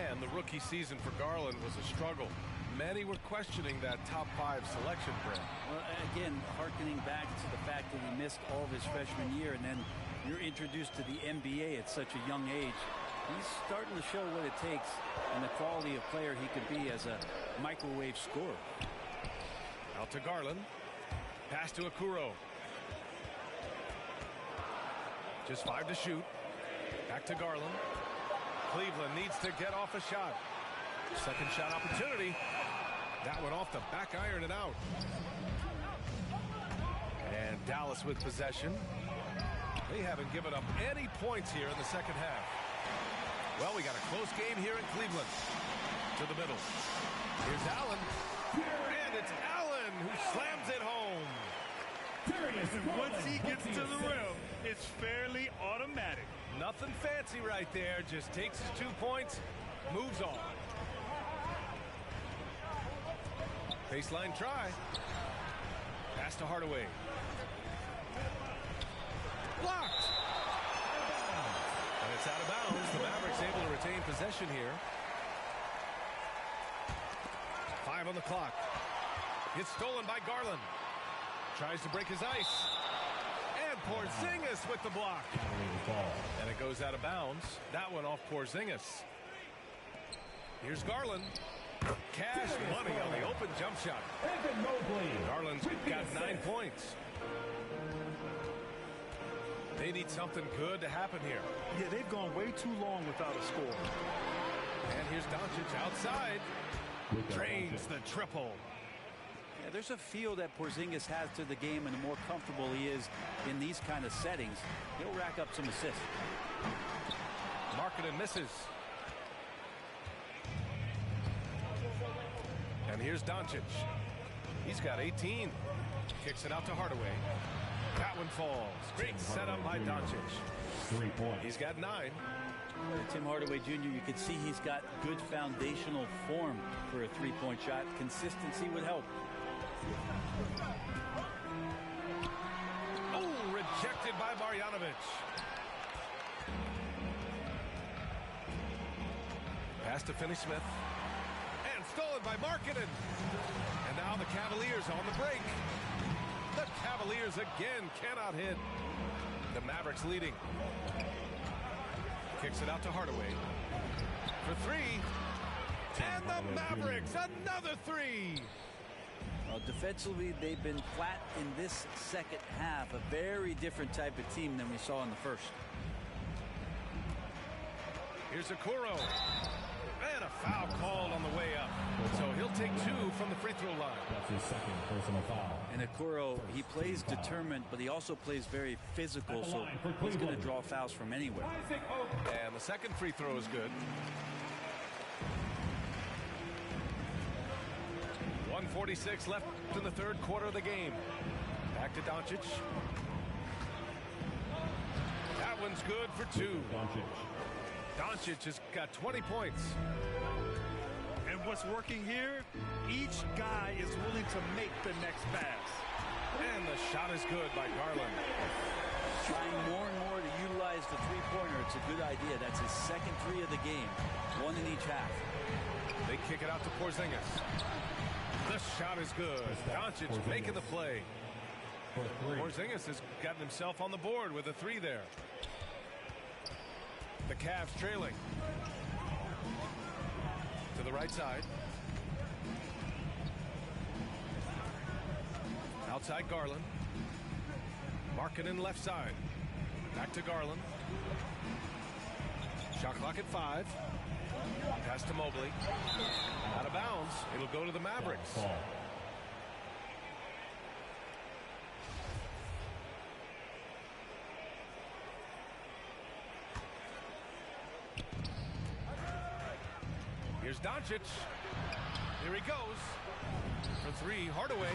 And the rookie season for Garland was a struggle. Many were questioning that top 5 selection, Brent. Well, again, hearkening back to the fact that he missed all of his freshman year, and then you're introduced to the NBA at such a young age. He's starting to show what it takes and the quality of player he could be as a microwave scorer. Out to Garland. Pass to Okoro. Just 5 to shoot. Back to Garland. Cleveland needs to get off a shot. Second shot opportunity. That one off the back iron and out. And Dallas with possession. They haven't given up any points here in the second half. Well, we got a close game here in Cleveland. To the middle. Here's Allen. And it's Allen who slams it home. And once he gets to the rim, it's fairly automatic. Nothing fancy right there. Just takes his 2 points, moves on. Baseline try. Pass to Hardaway. Blocked. And it's out of bounds. The Mavericks able to retain possession here. 5 on the clock. It's stolen by Garland. Tries to break his ice. And Porzingis with the block. And it goes out of bounds. That one off Porzingis. Here's Garland. Cash money on the open jump shot. Garland's got 9 points. They need something good to happen here. Yeah, they've gone way too long without a score. And here's Doncic outside. Drains the triple. Yeah, there's a feel that Porzingis has to the game, and the more comfortable he is in these kind of settings, he'll rack up some assists. Markkanen misses. And here's Doncic. He's got 18. Kicks it out to Hardaway. That one falls. Great setup by Doncic. 3 points. He's got 9. Tim Hardaway Jr., you can see he's got good foundational form for a three-point shot. Consistency would help. Oh, rejected by Marjanovic. Pass to Finney-Smith. And stolen by Markkanen. And now the Cavaliers on the break. The Cavaliers again cannot hit. The Mavericks leading. Kicks it out to Hardaway. For 3. And the Mavericks, another 3. Well, defensively, they've been flat in this second half. A very different type of team than we saw in the first. Here's Okoro. And a foul called on the way up. So he'll take 2 from the free throw line. That's his second personal foul. And Okoro, he plays determined, but he also plays very physical, so he's going to draw fouls from anywhere. And the second free throw is good. 1:46 left in the third quarter of the game. Back to Doncic. That one's good for 2. Doncic has got 20 points. And what's working here, each guy is willing to make the next pass. And the shot is good by Garland. Trying more and more to utilize the three-pointer. It's a good idea. That's his second 3 of the game. 1 in each half. They kick it out to Porzingis. The shot is good. Doncic making the play. Porzingis has gotten himself on the board with a 3 there. The Cavs trailing. To the right side. Outside Garland. Markkanen left side. Back to Garland. Shot clock at 5. Pass to Mobley. Out of bounds. It'll go to the Mavericks. Here's Doncic. Here he goes. For 3, Hardaway.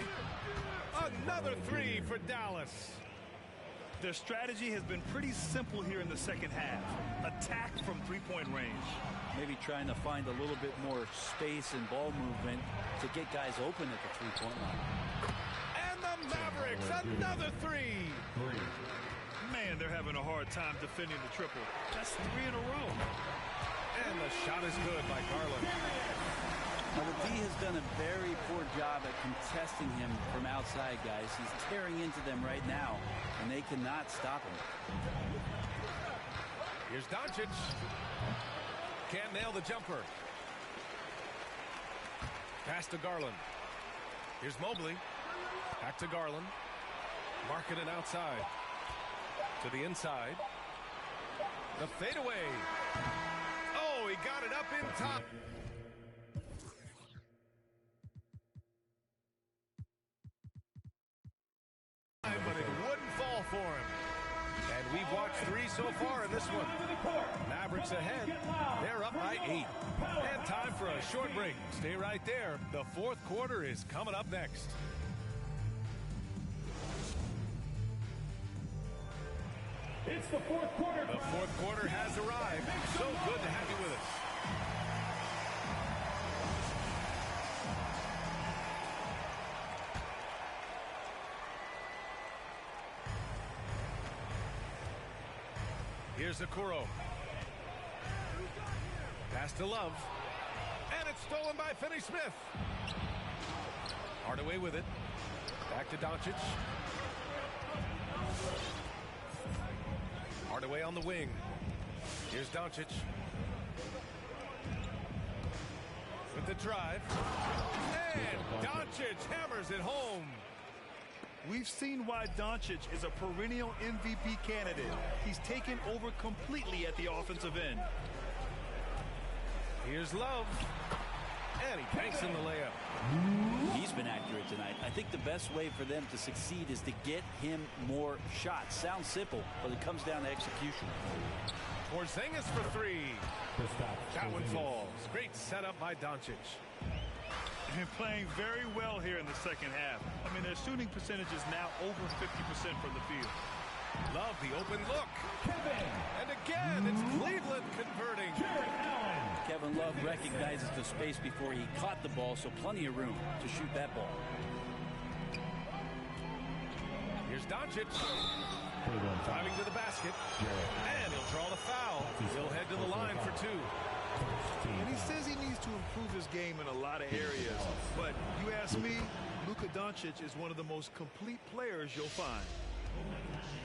Another 3 for Dallas. Their strategy has been pretty simple here in the second half. Attack from three-point range. Maybe trying to find a little bit more space and ball movement to get guys open at the three-point line. And the Mavericks, another 3. Man, they're having a hard time defending the triple. That's 3 in a row. And the shot is good by Garland. Now, the D has done a very poor job at contesting him from outside, guys. He's tearing into them right now, and they cannot stop him. Here's Doncic. Can't nail the jumper. Pass to Garland. Here's Mobley. Back to Garland. Markkanen outside. To the inside. The fadeaway. Oh, he got it up in top. But it wouldn't fall for him. And we've watched 3 so far in this one. Mavericks ahead. They're up by 8. And time for a short break. Stay right there. The fourth quarter is coming up next. It's the fourth quarter. The fourth quarter has arrived. So good to have you with us. Here's Okoro. Pass to Love. And it's stolen by Finney-Smith. Hardaway with it. Back to Doncic. Hardaway on the wing. Here's Doncic. With the drive. And Doncic hammers it home. We've seen why Doncic is a perennial MVP candidate. He's taken over completely at the offensive end. Here's Love. And he banks in the layup. He's been accurate tonight. I think the best way for them to succeed is to get him more shots. Sounds simple, but it comes down to execution. Porzingis for three. That one falls. Great setup by Doncic. And playing very well here in the second half. I mean, their shooting percentage is now over 50% from the field. Love the open look. And again, it's Cleveland converting. Kevin Love recognizes the space before he caught the ball, so plenty of room to shoot that ball. Here's Doncic. Driving to the basket. And he'll draw the foul. He'll head to the line for two. And he says he needs to improve his game in a lot of areas. But you ask me, Luka Doncic is one of the most complete players you'll find.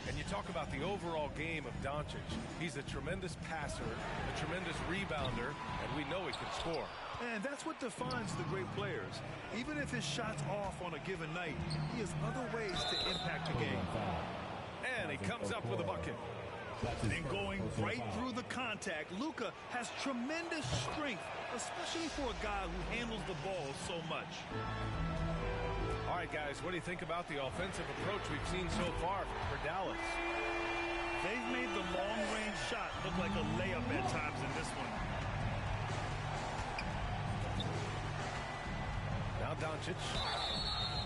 And you talk about the overall game of Doncic. He's a tremendous passer, a tremendous rebounder, and we know he can score. And that's what defines the great players. Even if his shot's off on a given night, he has other ways to impact the game. And he comes up with a bucket. And going right through the contact, Luka has tremendous strength, especially for a guy who handles the ball so much. All right, guys, what do you think about the offensive approach we've seen so far for Dallas? They've made the long-range shot look like a layup at times in this one. Now Doncic.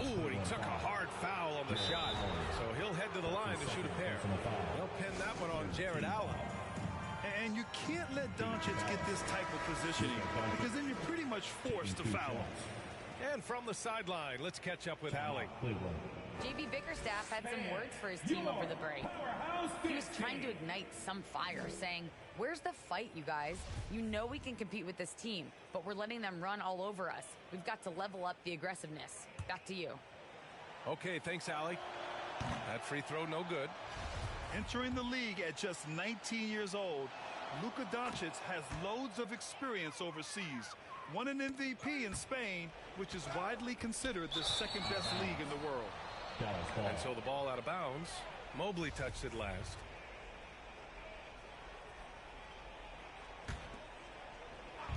Ooh, and he took a hard foul on the shot. So he'll head to the line to shoot a pair. They'll pin that one on Jared Allen. And you can't let Doncic get this type of positioning because then you're pretty much forced to foul him. And from the sideline, let's catch up with Allie. J.B. Bickerstaff had some words for his team over the break. He was trying to ignite some fire, saying, "Where's the fight, you guys? You know we can compete with this team, but we're letting them run all over us. We've got to level up the aggressiveness." Back to you. Okay, thanks, Allie. That free throw, no good. Entering the league at just 19 years old, Luka Doncic has loads of experience overseas. Won an MVP in Spain, which is widely considered the second-best league in the world. And so the ball out of bounds. Mobley touched it last.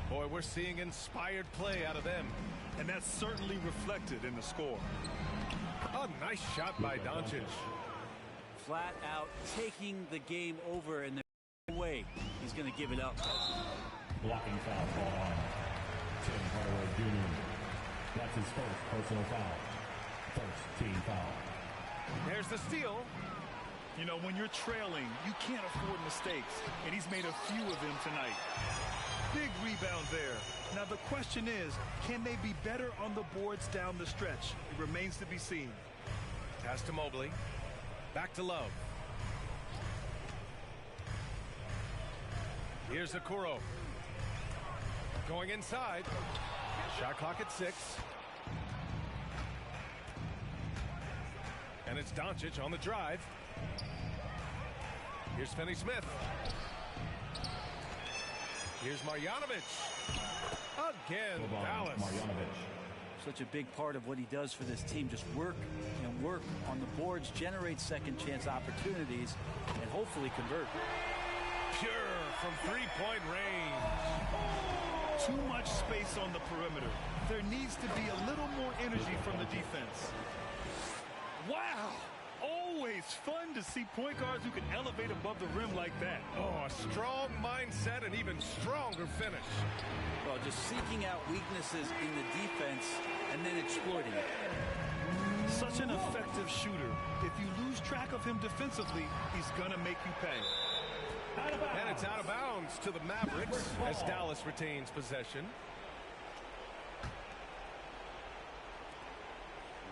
Boy, we're seeing inspired play out of them. And that's certainly reflected in the score. A nice shot by Doncic. Flat out taking the game over, and there's no way he's going to give it up. Blocking foul called on Tim Hardaway Jr. That's his first personal foul. First team foul. There's the steal. You know, when you're trailing, you can't afford mistakes, and he's made a few of them tonight. Big rebound there. Now the question is, can they be better on the boards down the stretch? It remains to be seen. Pass to Mobley. Back to Love. Here's Okoro. Going inside. Shot clock at 6. And it's Doncic on the drive. Here's Finney-Smith. Here's Marjanovic. Again, Dallas. Such a big part of what he does for this team. Just work and work on the boards, generate second chance opportunities, and hopefully convert. Pure from three-point range. Too much space on the perimeter. There needs to be a little more energy from the defense. Wow! Always fun to see point guards who can elevate above the rim like that. Oh, a strong mindset and even stronger finish. Well, just seeking out weaknesses in the defense and then exploiting it. Such an effective shooter. If you lose track of him defensively, he's gonna make you pay. And it's out of bounds to the Mavericks as Dallas retains possession.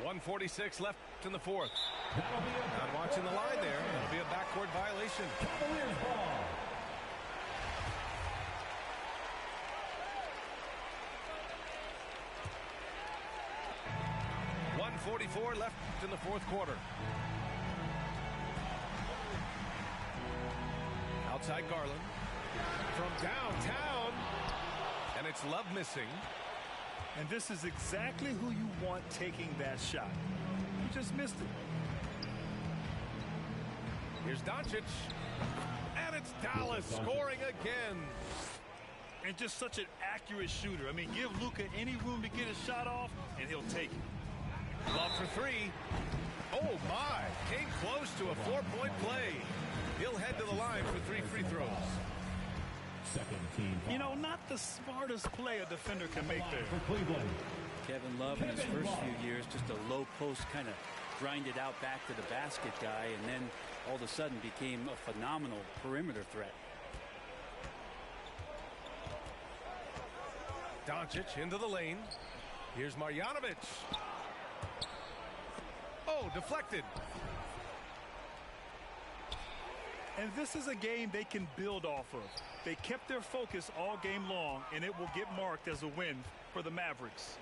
1:46 left in the fourth. Not watching the line there. That'll be a backcourt violation. Cavaliers ball. 2:44 left in the fourth quarter. Outside Garland. From downtown. And it's Love missing. And this is exactly who you want taking that shot. You just missed it. Here's Doncic. And it's Dallas scoring again. And just such an accurate shooter. I mean, give Luka any room to get his shot off, and he'll take it. Love for three. Oh, my. Came close to a 4-point play. He'll head to the line for 3 free throws. Second team foul. You know, not the smartest play a defender can make there. For Cleveland. Kevin Love in his first few years, just a low post kind of grinded out back to the basket guy, and then all of a sudden became a phenomenal perimeter threat. Doncic into the lane. Here's Marjanovic. Oh, deflected. And this is a game they can build off of. They kept their focus all game long, and it will get marked as a win for the Mavericks.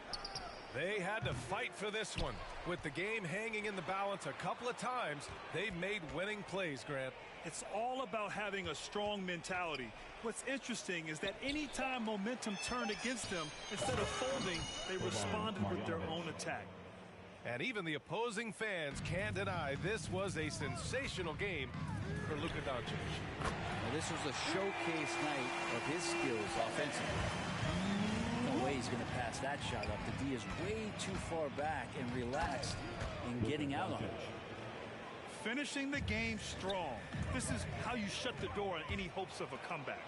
They had to fight for this one. With the game hanging in the balance a couple of times, they've made winning plays, Grant. It's all about having a strong mentality. What's interesting is that anytime momentum turned against them, instead of folding, they responded with their own attack. And even the opposing fans can't deny this was a sensational game for Luka Doncic. Now, this was a showcase night of his skills offensively. No way he's going to pass that shot up. The D is way too far back and relaxed in getting out on it. Finishing the game strong. This is how you shut the door on any hopes of a comeback.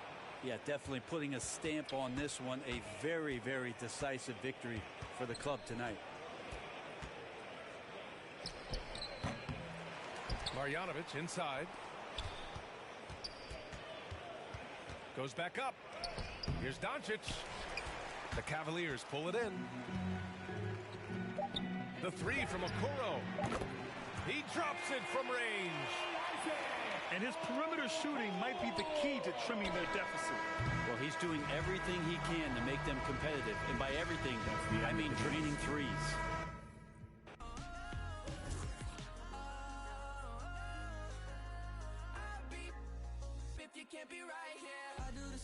Yeah, definitely putting a stamp on this one. A very, very decisive victory for the club tonight. Marjanovic inside. Goes back up. Here's Doncic. The Cavaliers pull it in. The three from Okoro. He drops it from range. And his perimeter shooting might be the key to trimming their deficit. Well, he's doing everything he can to make them competitive. And by everything, I mean draining threes. You can't be right here.